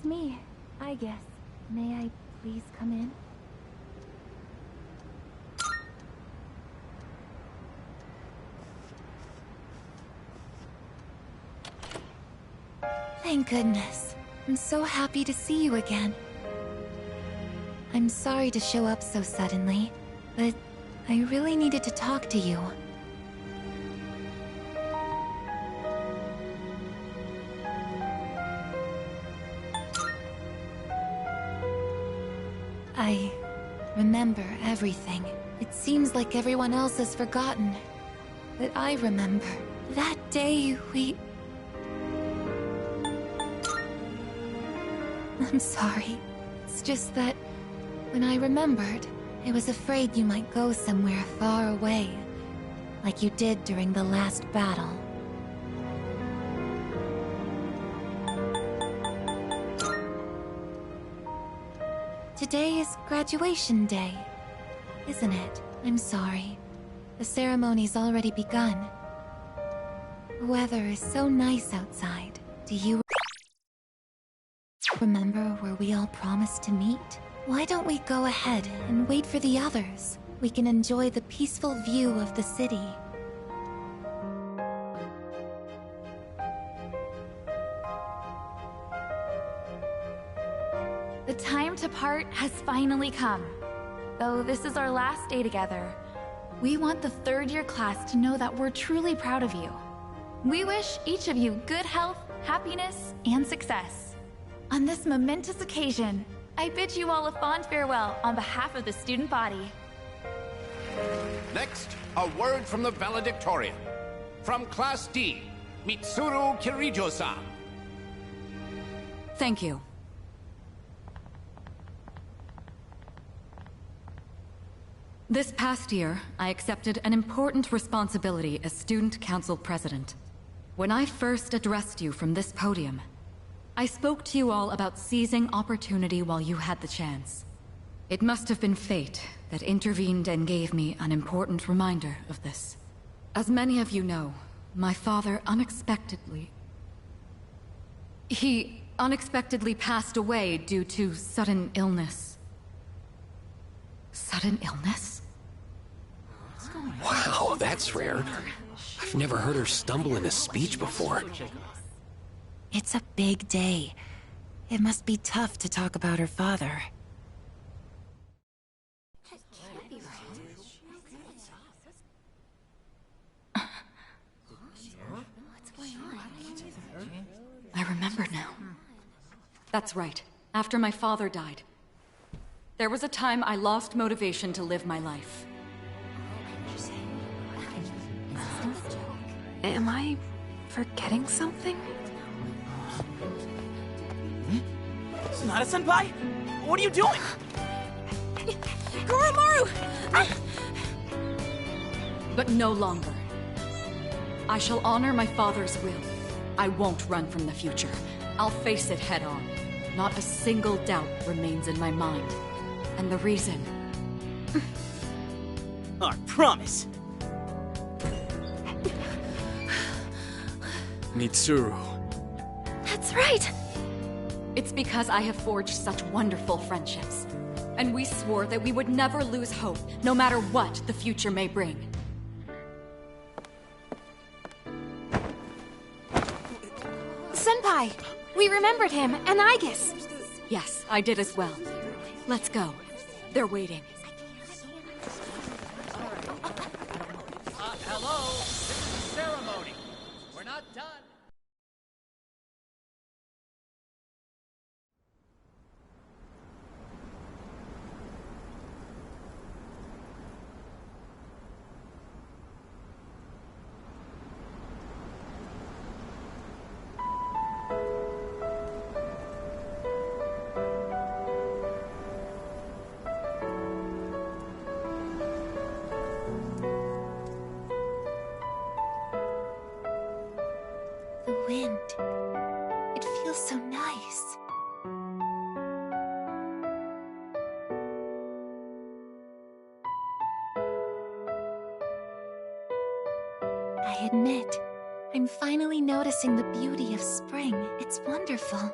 It's me, I guess. May I please come in? Thank goodness. I'm so happy to see you again. I'm sorry to show up so suddenly, but I really needed to talk to you. I remember everything. It seems like everyone else has forgotten, but I remember. That day I'm sorry. It's just that when I remembered, I was afraid you might go somewhere far away, like you did during the last battle. Today is graduation day, isn't it? I'm sorry. The ceremony's already begun. The weather is so nice outside. Do you remember where we all promised to meet? Why don't we go ahead and wait for the others? We can enjoy the peaceful view of the city. The time to part has finally come. Though this is our last day together, we want the third-year class to know that we're truly proud of you. We wish each of you good health, happiness, and success. On this momentous occasion, I bid you all a fond farewell on behalf of the student body. Next, a word from the valedictorian. From Class D, Mitsuru Kirijo-san. Thank you. This past year, I accepted an important responsibility as Student Council President. When I first addressed you from this podium, I spoke to you all about seizing opportunity while you had the chance. It must have been fate that intervened and gave me an important reminder of this. As many of you know, my father He unexpectedly passed away due to sudden illness. Sudden illness? Wow, that's rare. I've never heard her stumble in a speech before. It's a big day. It must be tough to talk about her father. I remember now. That's right. After my father died, there was a time I lost motivation to live my life. Am I forgetting something? Sonata-senpai? What are you doing? Goromaru! But no longer. I shall honor my father's will. I won't run from the future. I'll face it head on. Not a single doubt remains in my mind. And the reason... Our promise. Mitsuru. That's right! It's because I have forged such wonderful friendships. And we swore that we would never lose hope, no matter what the future may bring. Senpai! We remembered him, and Aigis! Yes, I did as well. Let's go. They're waiting. Hello, this is the ceremony. We're not done. The wind. It feels so nice. I admit, I'm finally noticing the beauty of spring. It's wonderful.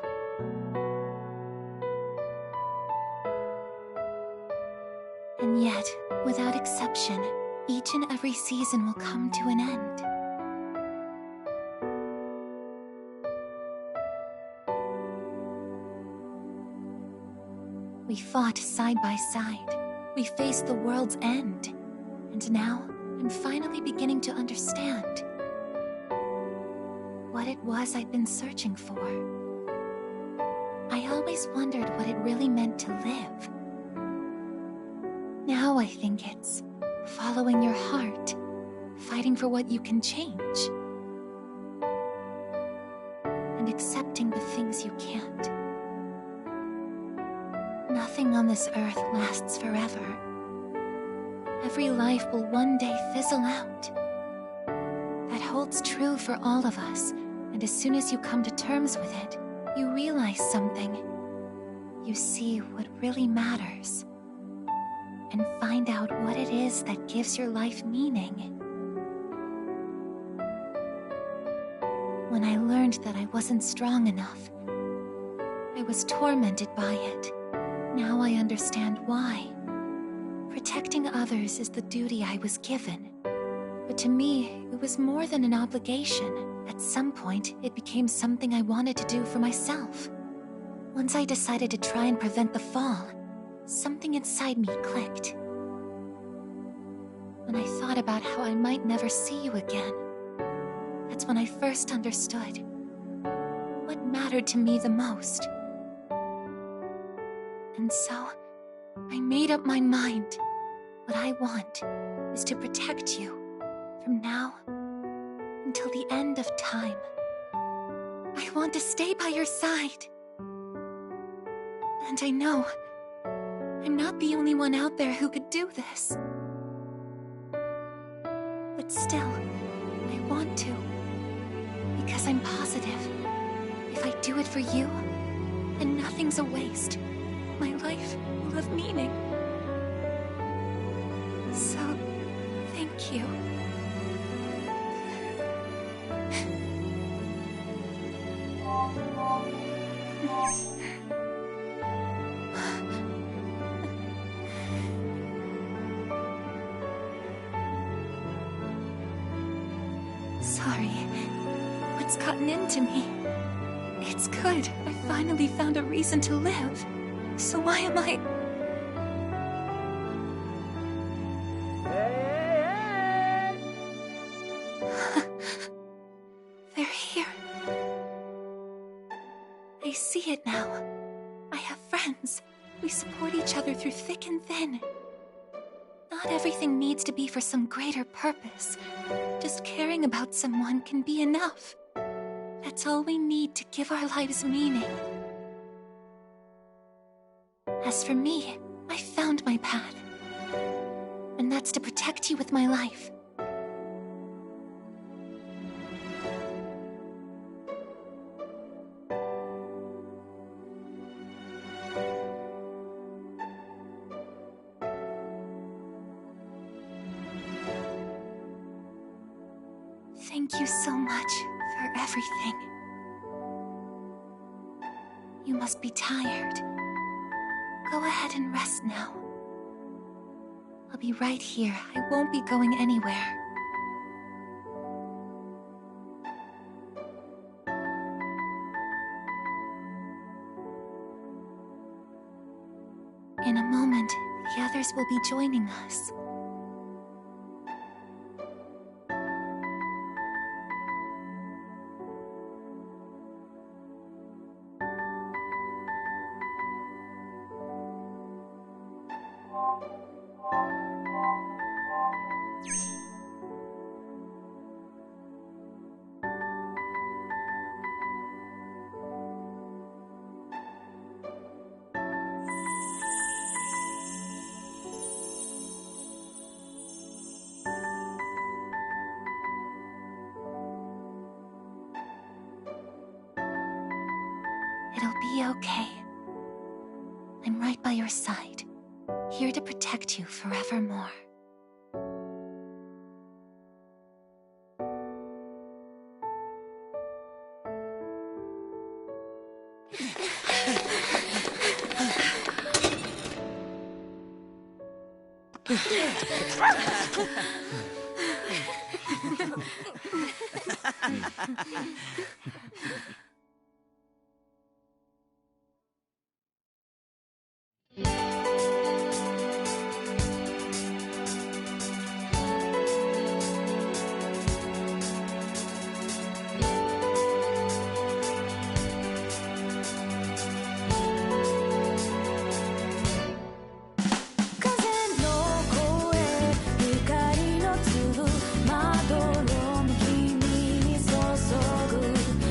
each and every season will come to an end. We fought side by side. We faced the world's end. And now, I'm finally beginning to understand what it was I'd been searching for. I always wondered what it really meant to live. Now I think it's following your heart, fighting for what you can change, and accepting the things you can't. Nothing on this earth lasts forever. Every life will one day fizzle out. That holds true for all of us, and as soon as you come to terms with it, you realize something. You see what really matters, and find out what it is that gives your life meaning. When I learned that I wasn't strong enough, I was tormented by it. Now I understand why. Protecting others is the duty I was given. But to me, it was more than an obligation. At some point, it became something I wanted to do for myself. Once I decided to try and prevent the fall, something inside me clicked. When I thought about how I might never see you again, that's when I first understood what mattered to me the most. And so, I made up my mind. What I want is to protect you from now until the end of time. I want to stay by your side. And I know I'm not the only one out there who could do this. But still, I want to. Because I'm positive, if I do it for you, then nothing's a waste. My life will have meaning. So, thank you. Sorry. What's gotten into me? It's good. I finally found a reason to live. So why am I... They're here. I see it now. I have friends. We support each other through thick and thin. Not everything needs to be for some greater purpose. Just caring about someone can be enough. That's all we need to give our lives meaning. As for me, I found my path. And that's to protect you with my life. Thank you so much for everything. You must be tired. Go ahead and rest now. I'll be right here. I won't be going anywhere. In a moment, the others will be joining us. It'll be okay. I'm right by your side, here to protect you forevermore. 光の粒まどろむ君に注ぐ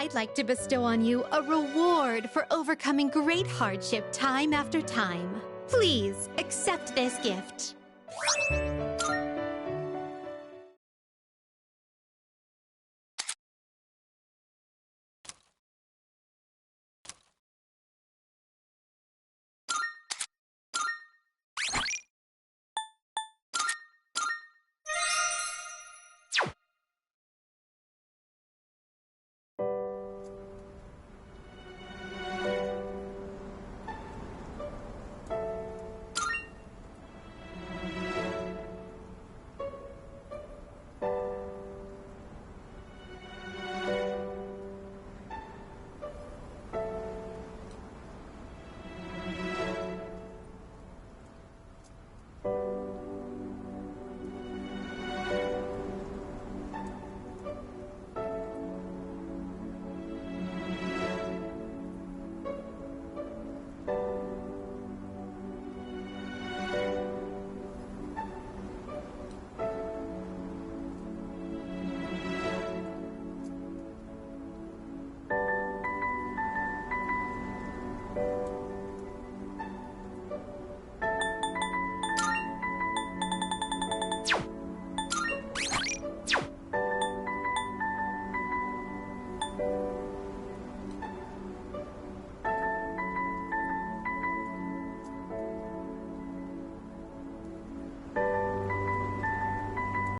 I'd like to bestow on you a reward for overcoming great hardship time after time. Please accept this gift.